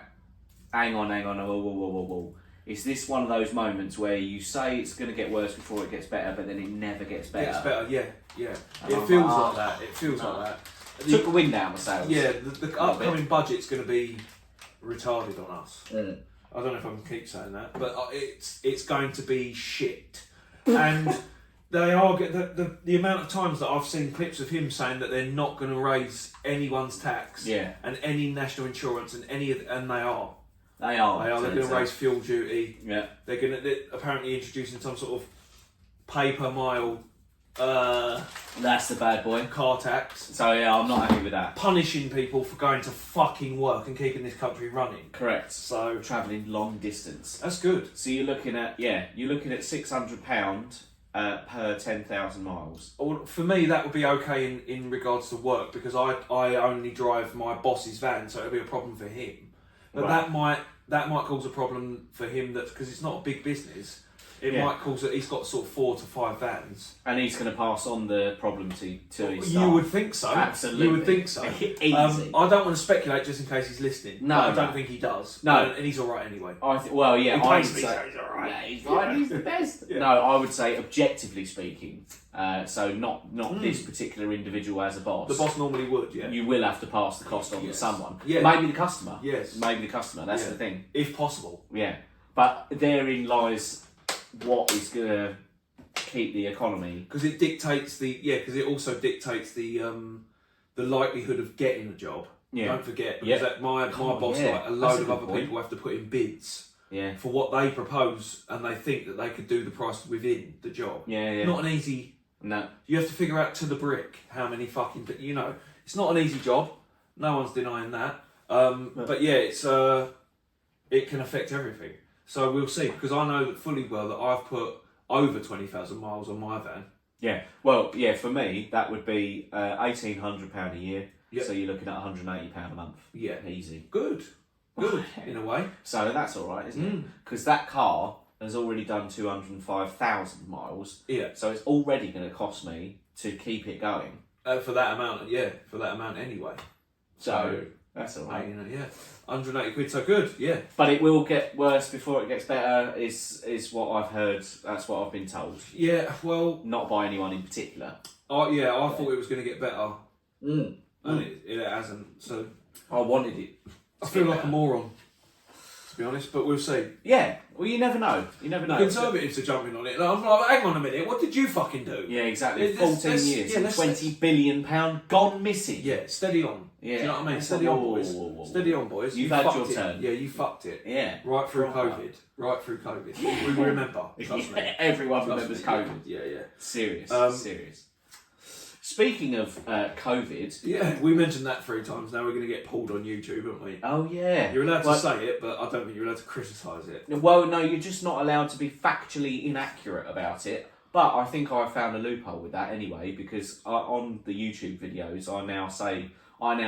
hang on, whoa. Is this one of those moments where you say it's going to get worse before it gets better, but then it never gets better? Gets better, yeah. And It I'm feels like, like that. It feels like that. Took the wind out of my sails. Yeah, the upcoming budget's going to be retarded on us. Mm. I don't know if I can keep saying that, but it's going to be shit. And they are the amount of times that I've seen clips of him saying that they're not going to raise anyone's tax and any national insurance and and they are. They are. They're going to raise fuel duty. Yeah. They're apparently introducing some sort of pay per mile That's the bad boy. car tax. So yeah, I'm not happy with that. Punishing people for going to fucking work and keeping this country running. Correct. So Travelling long distance. that's good. So you're looking at £600 per 10,000 miles. Or for me, that would be okay in regards to work because I only drive my boss's van, so it'll be a problem for him. But Right. that might that might cause a problem for him. That's because it's not a big business. It might cause that he's got sort of 4 to 5 vans, and he's going to pass on the problem to his staff. You would think so. Absolutely, you would think so. Easy. I don't want to speculate just in case he's listening. No, I don't think he does. No, and he's all right anyway. Well, yeah, He claims he's all right. Yeah, he's right. He's the best. Yeah. No, I would say objectively speaking. So not this particular individual as a boss. The boss normally would. Yeah. You will have to pass the cost on to someone. Yeah. Maybe the customer. Yes. Maybe the customer. That's the thing. If possible. Yeah. But therein lies what is going to keep the economy. Because it dictates because it also dictates the likelihood of getting a job. Yeah. Don't forget, because my boss, like a load of other people have to put in bids for what they propose, and they think that they could do the price within the job. Yeah. Not an easy. No. You have to figure out to the brick how many fucking. It's not an easy job. No one's denying that. But yeah, it's it can affect everything. So we'll see, because I know fully well that I've put over 20,000 miles on my van. Yeah. Well, yeah. For me, that would be £1,800 a year. Yep. So you're looking at £180 a month. Yeah. Easy. Good, in a way. So that's all right, isn't it? Because that car has already done 205,000 miles. Yeah. So it's already going to cost me to keep it going. For that amount anyway. So that's all right. 180 quid, so good, yeah. But it will get worse before it gets better, is what I've heard. That's what I've been told. Yeah, well... Not by anyone in particular. I thought it was going to get better. And it hasn't, so... I wanted it. I feel like a moron, to be honest, but we'll see. Yeah, well, you never know. You never know. The Conservatives are jumping on it. And I'm like, hang on a minute, what did you fucking do? Yeah, exactly. 14 years and £20 £20 billion gone missing. Yeah, steady on. Yeah. Do you know what I mean? Steady on, boys. Whoa. Steady on, boys. You've had your turn. Yeah, you fucked it. Yeah. Right through COVID. We remember. Trust me. Everyone remembers COVID. Yeah. Serious. Serious. Speaking of COVID... Yeah, we mentioned that 3 times. Now we're going to get pulled on YouTube, aren't we? Oh, yeah. You're allowed to say it, but I don't think you're allowed to criticise it. Well, no, you're just not allowed to be factually inaccurate about it. But I think I found a loophole with that anyway, because on the YouTube videos, I now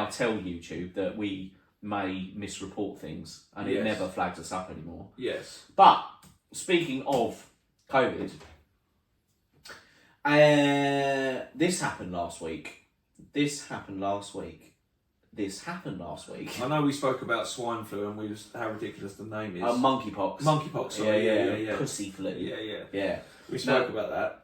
tell YouTube that we may misreport things, and it never flags us up anymore. Yes. But speaking of COVID, this happened last week. I know we spoke about swine flu and how ridiculous the name is. Monkeypox. Monkeypox, sorry. Yeah. Pussy flu. Yeah. We spoke about that.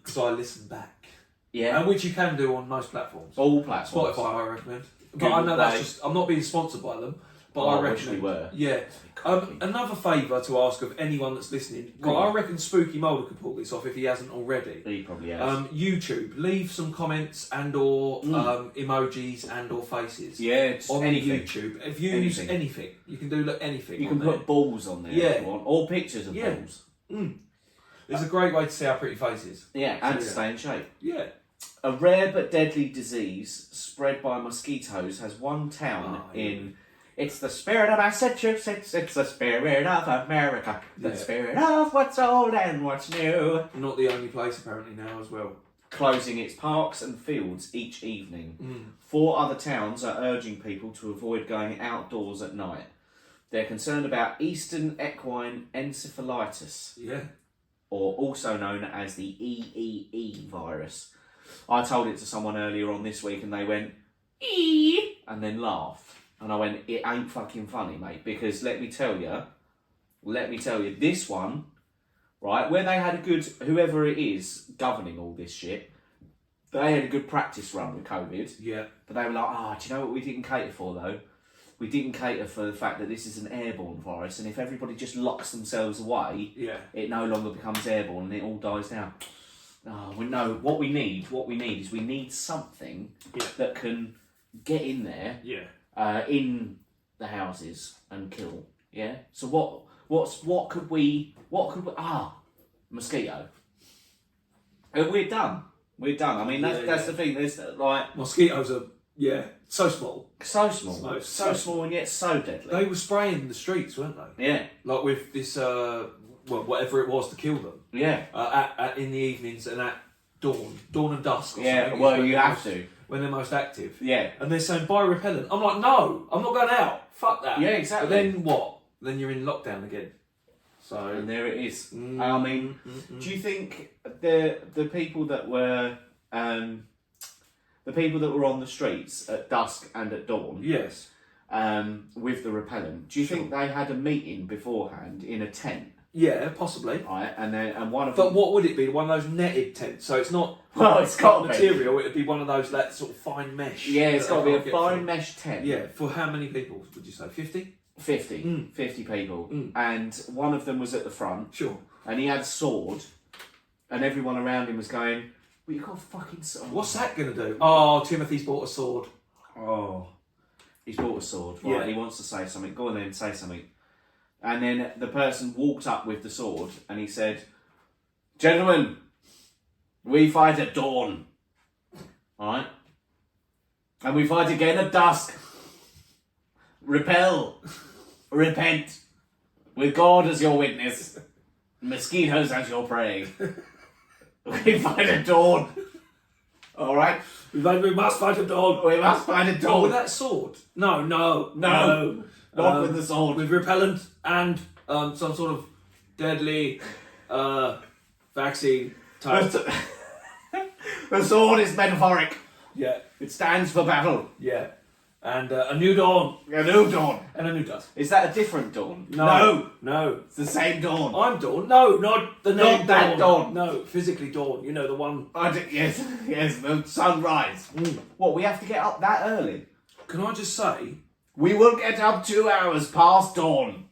Because I listened back. Yeah. And which you can do on most platforms. All platforms. Spotify, I recommend. But I know that's just... I'm not being sponsored by them. But I reckon we were. Yeah. Another favour to ask of anyone that's listening. I reckon Spooky Mulder could pull this off if he hasn't already. He probably has. YouTube, leave some comments and or emojis and or faces. Yeah, just on anything. YouTube. If you use anything, you can do anything. You can put balls on there if you want, or pictures of balls. It's a great way to see our pretty faces. Yeah, and to stay in shape. Yeah. A rare but deadly disease spread by mosquitoes has one town in... It's the spirit of Massachusetts, it's the spirit of America, the spirit of what's old and what's new. Not the only place apparently now as well. Closing its parks and fields each evening. 4 other towns are urging people to avoid going outdoors at night. They're concerned about Eastern equine encephalitis. Yeah. Or also known as the EEE virus. I told it to someone earlier on this week and they went, "Ee," and then laughed. And I went, it ain't fucking funny, mate, because let me tell you, this one, right, where they had a good, whoever it is governing all this shit, they had a good practice run with COVID. Yeah. But they were like, do you know what we didn't cater for, though? We didn't cater for the fact that this is an airborne virus, and if everybody just locks themselves away, it no longer becomes airborne and it all dies down. Oh, we know what we need is we need something that can get in there. Yeah. In the houses and kill. Yeah. So what could we? Mosquito. We're done. I mean that's the thing. There's like mosquitoes are so small. So small and yet so deadly. They were spraying the streets, weren't they? Yeah. Like with this whatever it was to kill them. Yeah. At in the evenings and at dawn and dusk. Or something. Well, you have to. When they're most active. Yeah. And they're saying, buy repellent. I'm like, no, I'm not going out. Fuck that. Yeah, exactly. But then what? then you're in lockdown again. So And there it is. I mean, do you think the people that were on the streets at dusk and at dawn, yes, with the repellent, do you think they had a meeting beforehand in a tent? yeah, possibly. Right, and one of But them. what would it be? One of those netted tents. So it's not. Well, it's got material. It'd be one of those that sort of fine mesh. Yeah, it's got to be a get fine through. mesh tent. Yeah, for how many people would you say? 50? 50 people, and one of them was at the front. Sure. And he had a sword, and everyone around him was going, "Well, you got a fucking sword." What's that going to do? Oh, Timothy's bought a sword. Oh, he's bought a sword. Right, Yeah. he wants to say something. Go on then, say something. And then the person walked up with the sword, and he said, "Gentlemen, we fight at dawn, all right, and we fight again at dusk. Repel, repent, with God as your witness, mosquitoes as your prey. We fight at dawn, all right. We must fight a dog. We must fight at Oh, with dawn. that sword? No. Not with the sword. With repellent and some sort of deadly vaccine type. The sword is metaphoric. Yeah, It stands for battle. yeah. And a new dawn. A new dawn. And a new dusk. Is that a different dawn? No. It's the same dawn. I'm Dawn. No, not the name Not that Dawn. No, physically Dawn. You know, the one. Yes, the sunrise. What, we have to get up that early? Can I just say, We will get up 2 hours past dawn.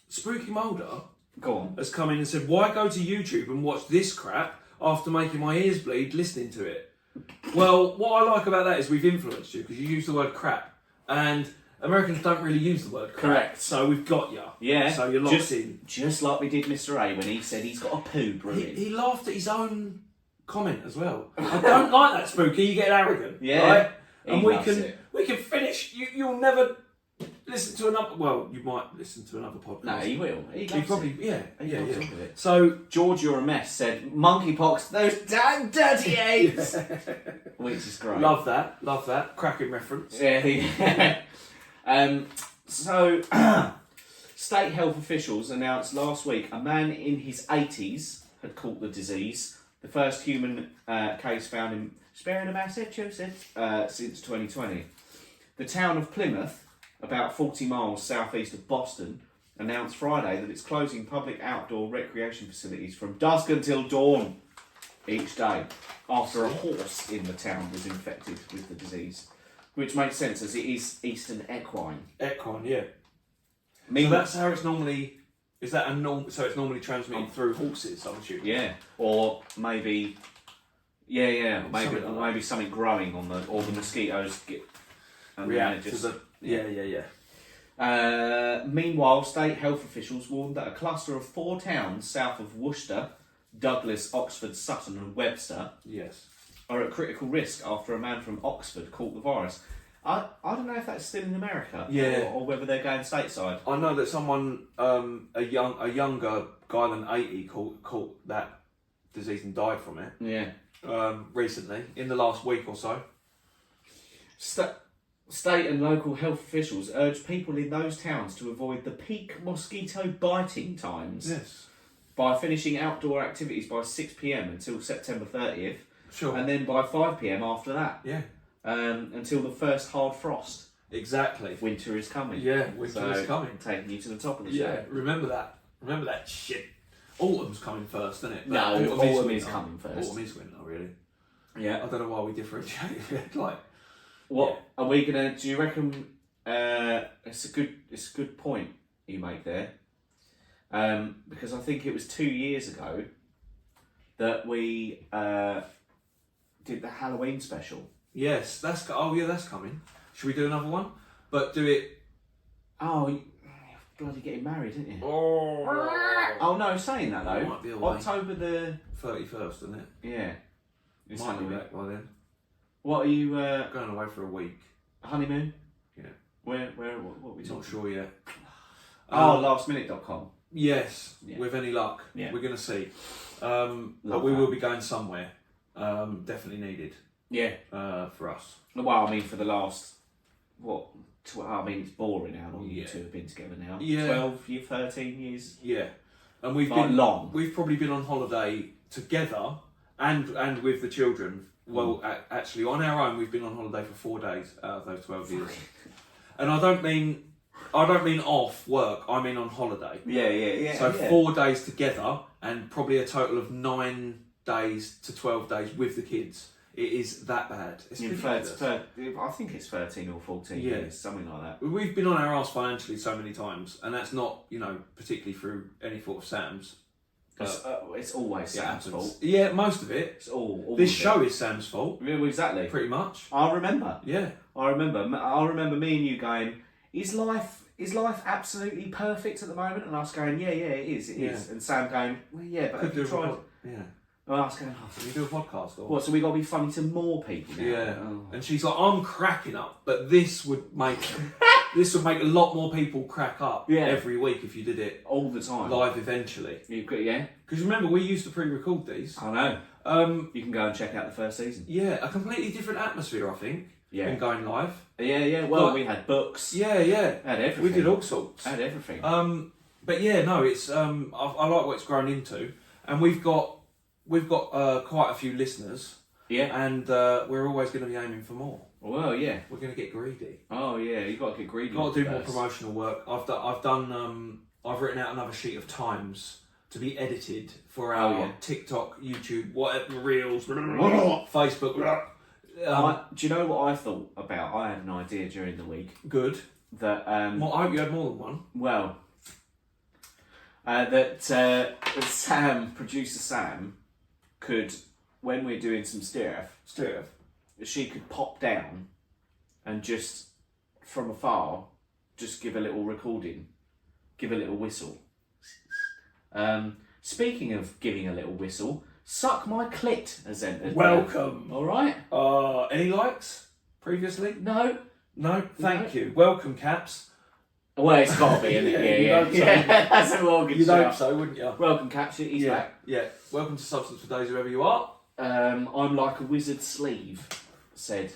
Spooky Mulder Go on. has come in and said, why go to YouTube and watch this crap after making my ears bleed listening to it? Well, what I like about that is we've influenced you because you use the word crap. And Americans don't really use the word crap. Correct. So we've got you. Yeah. So you're locked in. Just like we did Mr. A when he said he's got a poo brewing. He laughed at his own comment as well. I don't like that, Spooky. You get arrogant. Yeah. Right? He And we loves can it. finish. You'll never listen to another. Well, you might listen to another podcast. No, he will. He He loves probably. it. Yeah. He Yeah. loves Yeah. all of it. So George, you're a mess, said monkeypox, those damn dirty apes. Which is great. love that. Cracking reference. Yeah. So, state health officials announced last week a man in his 80s had caught the disease. The first human case found in Spearna, Massachusetts, since 2020. The town of Plymouth, about 40 miles southeast of Boston, announced Friday that it's closing public outdoor recreation facilities from dusk until dawn each day after a horse in the town was infected with the disease. Which makes sense as it is Eastern equine. Equine, yeah. So Meanwhile, that's how it's normally. Is that a norm? So it's normally transmitted through horses, I'm assuming. yeah, or maybe, maybe Something like maybe something growing on the or the mosquitoes get and React then to the. Yeah. Meanwhile, state health officials warned that a cluster of 4 towns south of Worcester, Douglas, Oxford, Sutton, and Webster, Yes. are at critical risk after a man from Oxford caught the virus. I don't know if that's still in America, Yeah. or whether they're going stateside. I know that someone, a younger guy than 80, caught that disease and died from it. Yeah. Recently, in the last week or so. State and local health officials urge people in those towns to avoid the peak mosquito biting times Yes. by finishing outdoor activities by 6 p.m. until September 30th, Sure. and then by 5 p.m. after that, Yeah. until the first hard frost. Exactly. Winter is coming. Yeah, winter is coming. Taking you to the top of the Yeah. show. Remember that shit. Autumn's coming first, isn't it? No, autumn is coming first. Autumn is winter, really. Yeah. I don't know why we differentiate it. Like, What are we gonna? Do you reckon? It's a good point you make there. Because I think it was 2 years ago that we did the Halloween special. yes, that's coming. Should we do another one? But do it. Oh, you bloody getting married, didn't you? Oh, Oh no, saying that though. Might be away. October the 31st, isn't it? yeah. It's Might be honeymoon. back by then. What are you? Going away for a week. Honeymoon? Yeah. Where? What are we Not talking? sure yet. Oh, lastminute.com. Yes, Yeah. with any luck. Yeah. We're going to see. But Love we that. will be going somewhere. Definitely needed Yeah. for us. Well, I mean, for the last I mean, it's boring how long you Yeah. two have been together now. Yeah. 12, 13 years. Yeah, and we've Like been long. We've probably been on holiday together and with the children. Well, actually, on our own, we've been on holiday for 4 days out of those 12 years. And I don't mean off work. I mean on holiday. Yeah. So 4 days together, and probably a total of 9 days to 12 days with the kids. It is that bad. It's ridiculous. I think it's 13 or 14 Yeah. years, something like that. We've been on our arse financially so many times, and that's not, particularly through any fault of Sam's. It's always Sam's fault. Yeah, most of it. It's all This of it. show is Sam's fault, Yeah, exactly. pretty much. I remember Yeah. I remember me and you going, is life absolutely perfect at the moment? And I was going, yeah, it is. And Sam going, well, yeah, but have you tried? Yeah. And I was going, Can you do a podcast? Or? what, so we got to be funny to more people now? Yeah. Oh. And she's like, I'm cracking up, but this would make a lot more people crack up every week if you did it All the time. live eventually. Yeah. Because remember, we used to pre-record these. I know. You can go and check out the first season. Yeah, a completely different atmosphere, I think. Yeah. Than going live. Yeah. Well, Like- we had books. Yeah. Had everything. We did all sorts. Had everything. But yeah, no, it's I like what it's grown into, and we've got quite a few listeners. Yeah. And we're always going to be aiming for more. Well, yeah. We're going to get greedy. Oh, yeah. You got to get greedy. Got to do more first. promotional work. I've written out another sheet of times to be edited for our TikTok, YouTube, whatever, Reels, Facebook. Do you know what I thought about? I had an idea during the week Good. that Well, I hope you had more than one. well, that producer Sam, could, when we're doing some stuff, she could pop down and just from afar, just give a little recording, give a little whistle. Speaking of giving a little whistle, Suck My Clit has entered. Welcome. All right. Any likes previously? No. No. Thank you. Welcome, Caps. Well, it's got to be, isn't it? Yeah, you'd hope so. Yeah, that's a well good You'd shout. hope so, wouldn't you? Welcome, Caps. He's back. Yeah. Welcome to Substance for Days, whoever you are. I'm like a wizard sleeve, said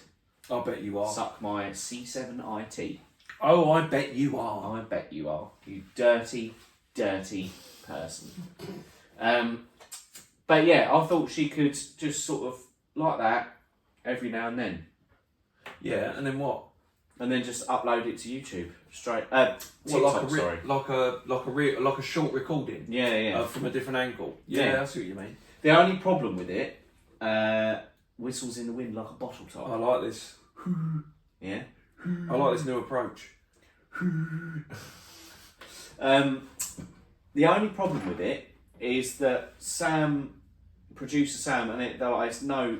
I bet you are. Suck My C7IT. Oh, I bet you are. I bet you are. You dirty, dirty person. But yeah, I thought she could just sort of like that every now and then. Yeah, and then what? And then just upload it to YouTube straight. TikTok, sorry. Like a short recording. Yeah. From a different angle. Yeah. Yeah, I see what you mean. The only problem with it, whistles in the wind like a bottle top. I like this. Yeah. I like this new approach. The only problem with it is that producer Sam, and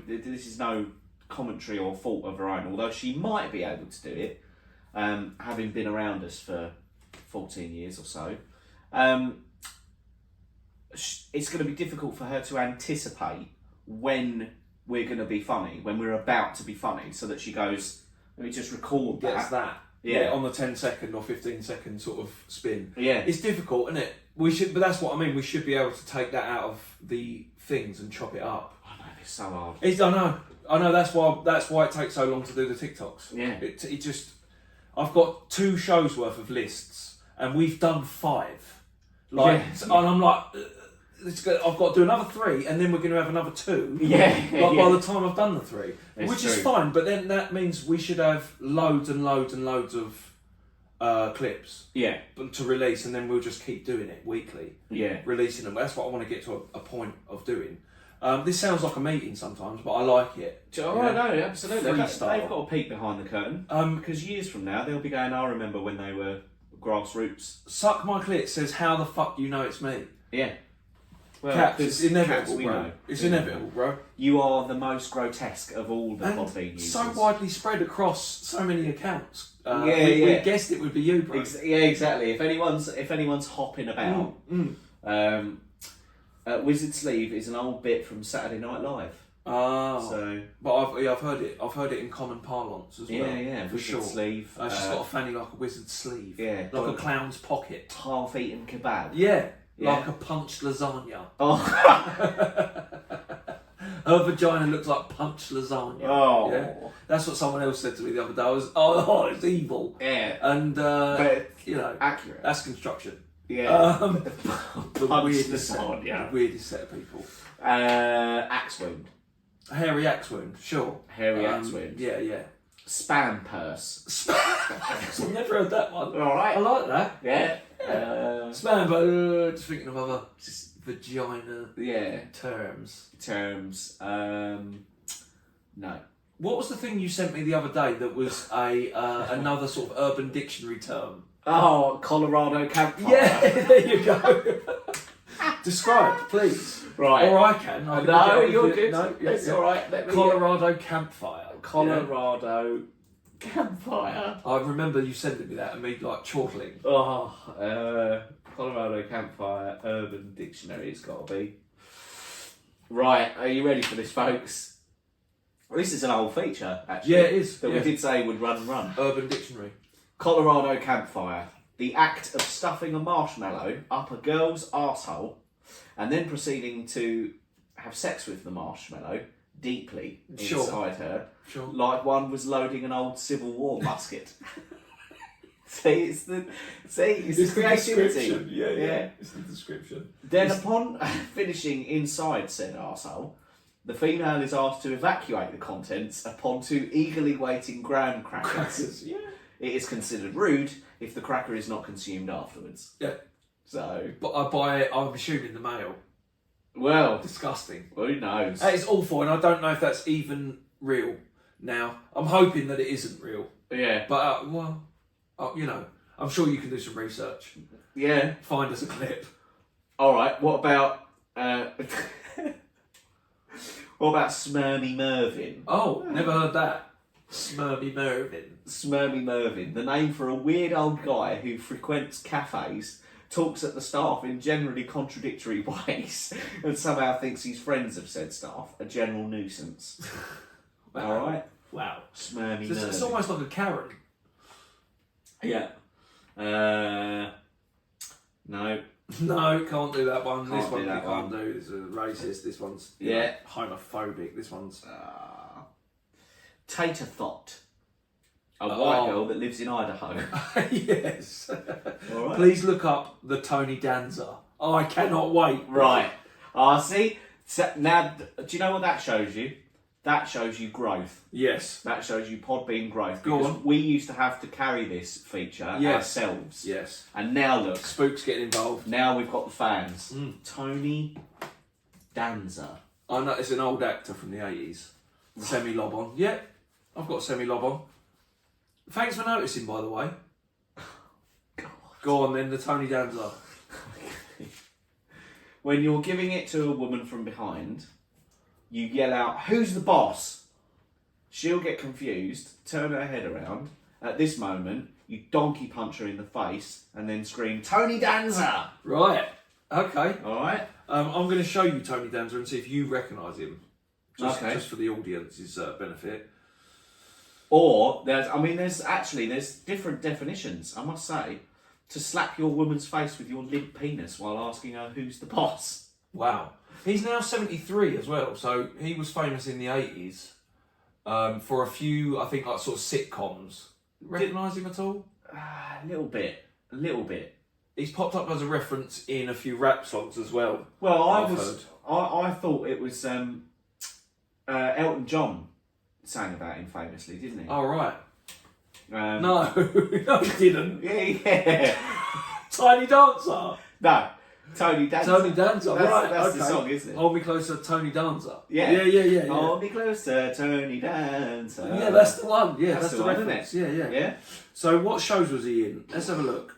this is no commentary or fault of her own, although she might be able to do it, having been around us for 14 years or so. It's going to be difficult for her to anticipate when we're going to be funny, when we're about to be funny, so that she goes, let me just record Gets that. that. Yeah. On the 10-second or 15-second sort of spin. Yeah. It's difficult, isn't it? But that's what I mean. We should be able to take that out of the things and chop it up. I know, it's so hard. I know. That's why it takes so long to do the TikToks. Yeah. It just. I've got 2 shows worth of lists, and we've done 5. And I'm like, I've got to do another 3, and then we're going to have another 2. By the time I've done the 3, It's which true. is fine. But then that means we should have loads and loads and loads of clips Yeah. to release, and then we'll just keep doing it weekly, Yeah. releasing them. That's what I want to get to a point of doing. This sounds like a meeting sometimes, but I like it. Oh, no, absolutely. Freestyle. They've got a peek behind the curtain. Because years from now, they'll be going, I remember when they were grassroots. Suck My Clit says, how the fuck do you know it's me? Yeah. Well, Caps, 'cause it's inevitable, Caps, we bro. know. It's We know. inevitable, bro. You are the most grotesque of all the Podbean users. So widely spread across so many accounts. We guessed it would be you, bro. Yeah, exactly. If anyone's hopping about, Wizard Sleeve is an old bit from Saturday Night Live. So, but I've heard it. I've heard it in common parlance as well. Yeah, for Wizard sure. Sleeve. She's got a fanny like a wizard's sleeve. Yeah, like a clown's pocket. Half-eaten kebab. Yeah, Yeah. like a punched lasagna. Oh, Her vagina looks like punched lasagna. Oh. Yeah? That's what someone else said to me the other day. I was, oh, it's evil. Yeah. And, But you know, accurate. that's construction. Yeah. The Punched weirdest, lasagna. the weirdest set of people. Axe wound. Hairy axe wound, sure. Hairy axe wound. Yeah, yeah. Spam purse. I've never heard that one. All right. I like that. Yeah. Spam, but just thinking of other just vagina Yeah. terms. Terms. No. What was the thing you sent me the other day that was a another sort of urban dictionary term? Oh, Colorado campfire. Yeah, there you go. Describe, please. Right. Or I can. I can No, get you're it. good. No, yeah, It's yeah. all right. Let me- Colorado campfire. Colorado campfire. I remember you sending me that and me like chortling. Oh, Colorado campfire urban dictionary. It's got to be. Right. Are you ready for this, folks? Well, this is an old feature, actually. Yeah, it is. That yeah. we did say would run and run. Urban dictionary. Colorado campfire. The act of stuffing a marshmallow up a girl's arsehole and then proceeding to have sex with the marshmallow deeply Sure. inside her, Sure. like one was loading an old Civil War musket. It's the creativity. description. Yeah. It's the description. Then upon finishing inside said arsehole, the female is asked to evacuate the contents upon two eagerly waiting graham crackers. Crackers. Yeah. It is considered rude if the cracker is not consumed afterwards. Yeah. So, But I buy it, I'm assuming the mail. well, Disgusting. who knows? That is awful, and I don't know if that's even real now. I'm hoping that it isn't real. Yeah, But, you know, I'm sure you can do some research. yeah. Find us a clip. All right. What about what about Smirmy Mervyn? Oh, never heard that. Smurmy Mervyn. Smirmy Mervyn, the name for a weird old guy who frequents cafes, talks at the staff in generally contradictory ways, and somehow thinks his friends have said staff a general nuisance. All right. Wow. Smirmy So it's Mervyn. almost like a Karen. Yeah. No. No, can't do that one. Can't This one do you that can't one. do. It's racist. This one's Yeah. homophobic. This one's Tater Thought. A white Oh. girl that lives in Idaho. yes. All right. Please look up the Tony Danza. Oh, I cannot wait. Right. See? So, now, do you know what that shows you? That shows you growth. Yes. That shows you Podbean growth. Go Because on. we used to have to carry this feature Yes. ourselves. Yes. And now look, Spooks getting involved. now we've got the fans. Mm. Tony Danza. I know it's an old actor from the 80s. Semi lob on. Yeah, I've got semi lob on. Thanks for noticing, by the way. God. Go on then, the Tony Danza. When you're giving it to a woman from behind, you yell out, "Who's the boss?" She'll get confused, turn her head around. At this moment, you donkey punch her in the face and then scream, "Tony Danza!" Right. Okay. Alright? I'm going to show you Tony Danza and see if you recognise him. Okay. Just for the audience's benefit. Or, there's different definitions, I must say. To slap your woman's face with your limp penis while asking her who's the boss. Wow. He's now 73 as well, so he was famous in the 80s for a few, I think, like sort of sitcoms. Recognise him at all? A little bit. He's popped up as a reference in a few rap songs as well. Well, I've I thought it was Elton John sang about him famously, didn't he? Oh, right. No. No, he didn't. Yeah. Tiny Dancer. No. Tony Danza. Tony Dancer, right. That's okay. the song, isn't it? Hold Me Closer, Tony Dancer. Yeah. Yeah. Hold me closer, Tony Danza. Yeah, that's the one. Yeah, that's the the one, isn't reference. it? Yeah. So what shows was he in? Let's have a look.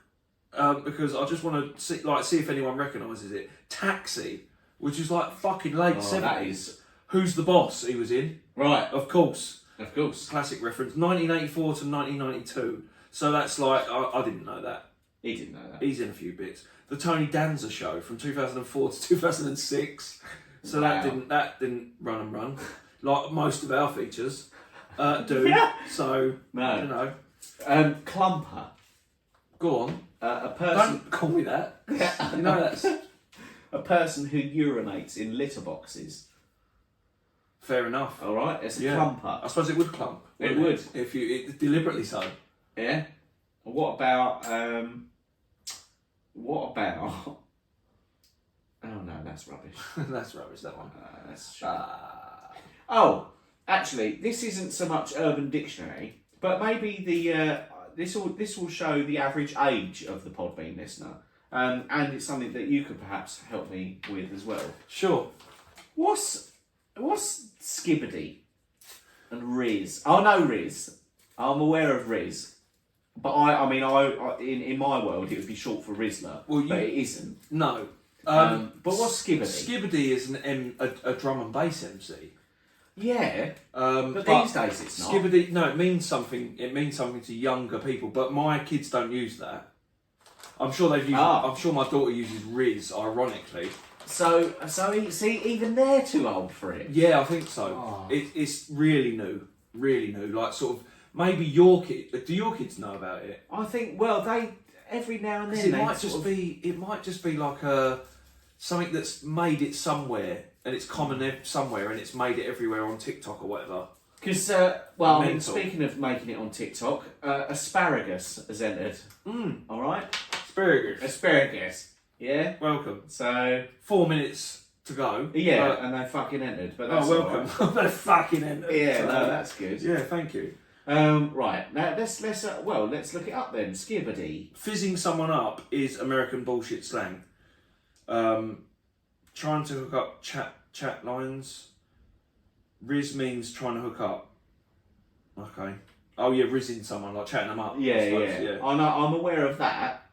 Because I just want to see if anyone recognises it. Taxi, which is like fucking late 70s. That is. Who's the Boss he was in? Right. Of course. Classic Reference. 1984 to 1992. So that's like, I didn't know that. He didn't know that. He's in a few bits. The Tony Danza Show from 2004 to 2006. So Wow. that didn't run like most of our features do. So No. you know, Clumper. go on. A person. Don't call me that. You know that's A person who urinates in litter boxes. Fair enough. All right, it's a Yeah. clumper. I suppose it would clump. It wouldn't would. if you deliberately so. Yeah. What about? What about? Oh no, that's rubbish. That's rubbish. That one. That's shit. Oh, actually, this isn't so much Urban Dictionary, but maybe the this will show the average age of the Podbean listener, and it's something that you could perhaps help me with as well. Sure. What's Skibbity and Riz? I know Riz. I'm aware of Riz, but I mean, in my world, it would be short for Rizzler, Well, but it isn't. No. But what's Skibbity? Skibbity is a drum and bass MC. Yeah, But these days it's not. Skibbity, no, it means something. It means something to younger people, but my kids don't use that. I'm sure they've used. I'm sure my daughter uses Riz, ironically. So see, even they're too old for it. Yeah, I think so. Oh. It's really new, like sort of maybe your kid. Do your kids know about it? I think they every now and then It might just be like something that's made it somewhere and it's common somewhere and it's made it everywhere on TikTok or whatever. Because speaking of making it on TikTok, asparagus has entered. All right, asparagus. Yeah. Welcome. So 4 minutes to go. yeah, and they fucking entered. But that's welcome. all right. They fucking entered. Yeah, no, that's good. Yeah, thank you. Right now let's look it up then. Skibbity. Fizzing someone up is American bullshit slang. Trying to hook up chat lines. Riz means trying to hook up. Okay. Oh yeah, rizzing someone, like chatting them up. I suppose, Yeah. I know. I'm aware of that.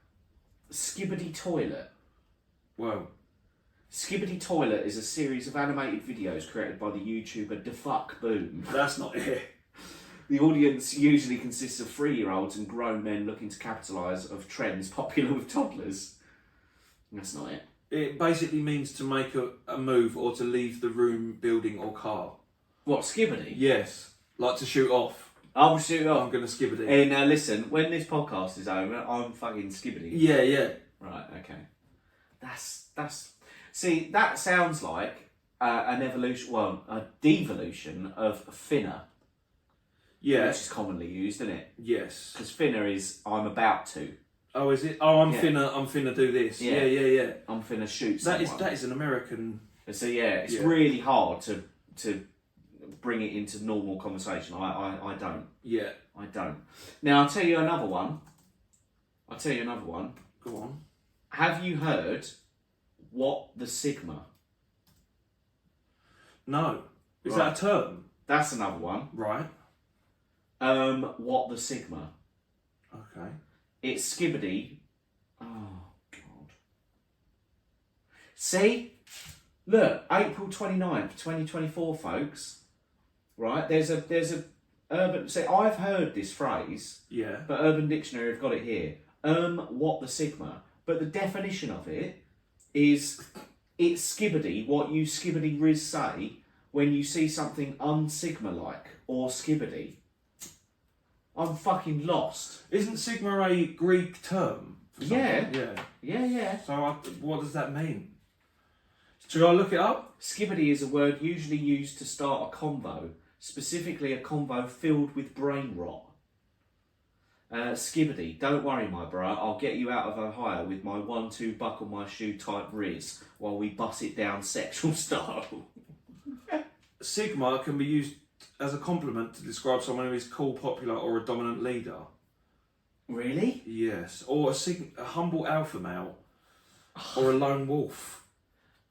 Skibbity toilet. Well, Skibbity Toilet is a series of animated videos created by the YouTuber DeFuck Boom. that's not it. The audience usually consists of 3-year-olds and grown men looking to capitalise of trends popular with toddlers. That's not it. It basically means to make a move or to leave the room, building or car. What, Skibbity? Yes, like to shoot off. I'll shoot off. I'm going to Skibbity. Hey, now listen, when this podcast is over, I'm fucking Skibbity. Yeah. Right, okay. That's... See, that sounds like an evolution, a devolution of finna. Yeah. Which is commonly used, isn't it? Yes. Because finna is I'm about to. Oh, is it? Oh, I'm Yeah. finna do this. Yeah. Yeah. I'm finna shoot That someone. is an American. So yeah, it's really hard to bring it into normal conversation. I don't. Yeah. I don't. Now I'll tell you another one. Go on. Have you heard what the Sigma? No. Is Right. that a term? That's another one. Right. What the Sigma? Okay. It's Skibbity. Oh God. See? Look, April 29th, 2024, folks. Right? There's a urban. See, I've heard this phrase, Yeah. but Urban Dictionary have got it here. What the Sigma? But the definition of it is it's Skibbity, what you Skibbity Riz say when you see something un-Sigma-like or Skibbity. I'm fucking lost. Isn't Sigma a Greek term? For Yeah. something? Yeah. So what does that mean? Should I look it up? Skibbity is a word usually used to start a convo, specifically a convo filled with brain rot. Skibbity, don't worry my bro, I'll get you out of Ohio with my 1-2 buckle my shoe type Riz while we bust it down sexual style. Sigma can be used as a compliment to describe someone who is cool, popular, or a dominant leader. Really? Yes, or a humble alpha male, or a lone wolf.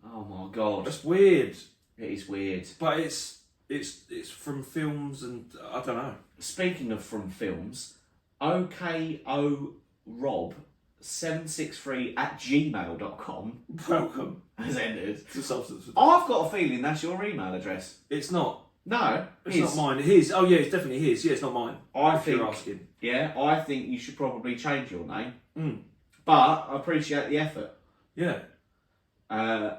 Oh my God. That's weird, It is weird. but it's from films and I don't know. Speaking of from films, OKORob763@gmail.com Welcome has ended. to Substance. I've got a feeling that's your email address. It's not. No, It's not mine. His. Oh yeah, it's definitely his. Yeah, it's not mine. I if you're think. asking. Yeah, I think you should probably change your name. Mm. But I appreciate the effort. Yeah. And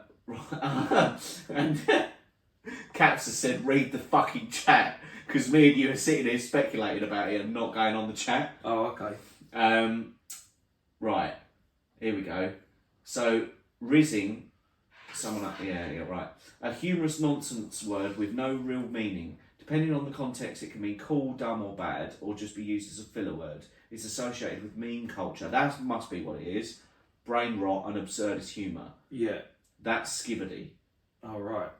Caps has said, read the fucking chat. Because me and you are sitting here speculating about it and not going on the chat. Oh, okay. Right, here we go. So, rizzing Yeah, right. A humorous nonsense word with no real meaning. Depending on the context, it can mean cool, dumb, or bad, or just be used as a filler word. It's associated with meme culture. That must be what it is. Brain rot and absurdist humour. Yeah. That's skibbity. Oh, right.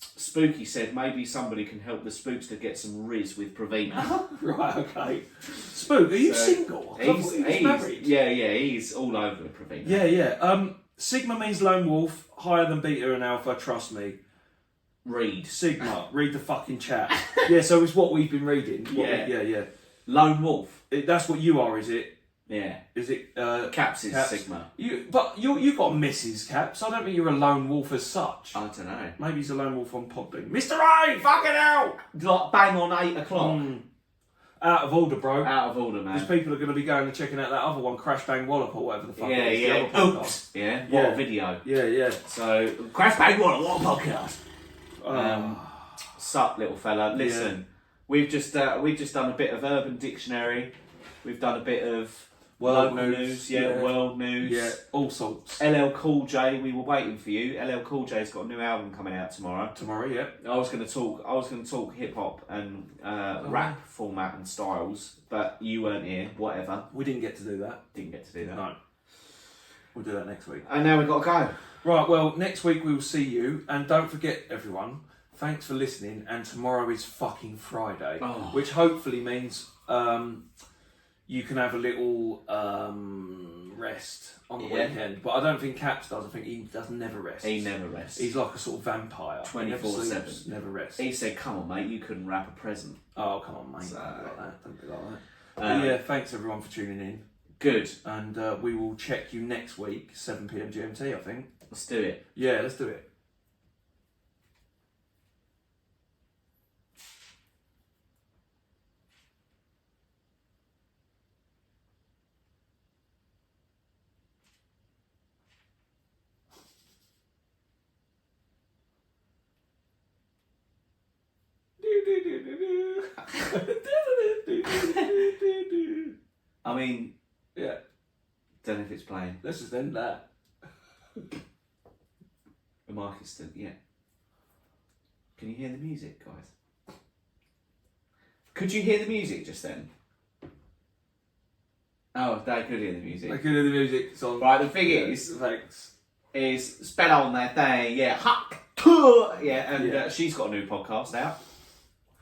Spooky said maybe somebody can help the Spookster get some riz with Pravina. Right, okay. Spook, are you single? He's married. Yeah, he's all over Pravina. Yeah. Sigma means lone wolf, higher than beta and alpha, trust me. Read. Sigma, read the fucking chat. Yeah, so it's what we've been reading. Yeah. Lone wolf. That's what you are, is it? Yeah. Is it Caps is Caps? Sigma. You got Mrs. Caps. I don't think you're a lone wolf as such. I don't know. Maybe he's a lone wolf on Podbean. Mr. A, fucking hell! Like bang on 8 o'clock. Out of order, bro. Out of order, man. Because people are going to be going and checking out that other one, Crash Bang Wallop or whatever the fuck Yeah, it is. yeah. The other podcast. Oops. Yeah. What a video. Yeah. So Crash Bang what a podcast. Sup, little fella. Listen, we've just done a bit of Urban Dictionary. We've done a bit of World local news, world news. Yeah, all sorts. LL Cool J, we were waiting for you. LL Cool J's got a new album coming out tomorrow. Yeah. I was going to talk hip hop and rap format and styles, but you weren't here. Whatever. We didn't get to do that. Didn't get to do that. No. We'll do that next week. And now we've got to go. Right, well, next week we will see you. And don't forget, everyone, thanks for listening. And tomorrow is fucking Friday, which hopefully means you can have a little rest on the weekend. But I don't think Caps does. I think he does never rest. He never rests. He's like a sort of vampire. 24/7. Never rests. He said, "Come on, mate, you couldn't wrap a present." Oh, come on, mate. So, Don't be like that. But yeah, thanks everyone for tuning in. Good. And we will check you next week, 7 p.m. GMT, I think. Let's do it. Yeah, let's do it. I mean, Yeah, don't know if it's playing. let's just end that. The mic is still, yeah. Can you hear the music, guys? Could you hear the music just then? Oh, they could hear the music. I could hear the music song. Right, the thing is, thanks. spell on that thing, yeah, huck, yeah, and she's got a new podcast out,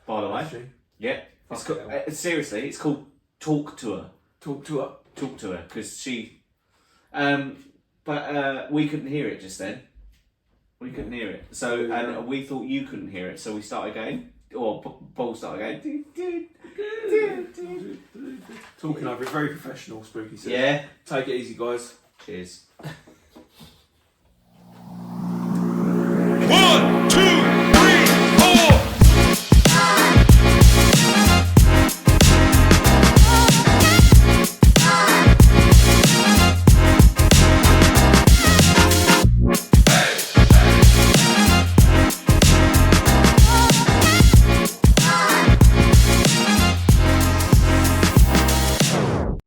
by the way. Actually, Yeah, it's Fuck called, seriously, it's called Talk to Her. talk to her. Talk to her, because she, but we couldn't hear it just then. We couldn't hear it, so and we thought you couldn't hear it, so we started going, or Paul started going. Talking over it, very professional, Spooky said. Yeah. Take it easy, guys. Cheers.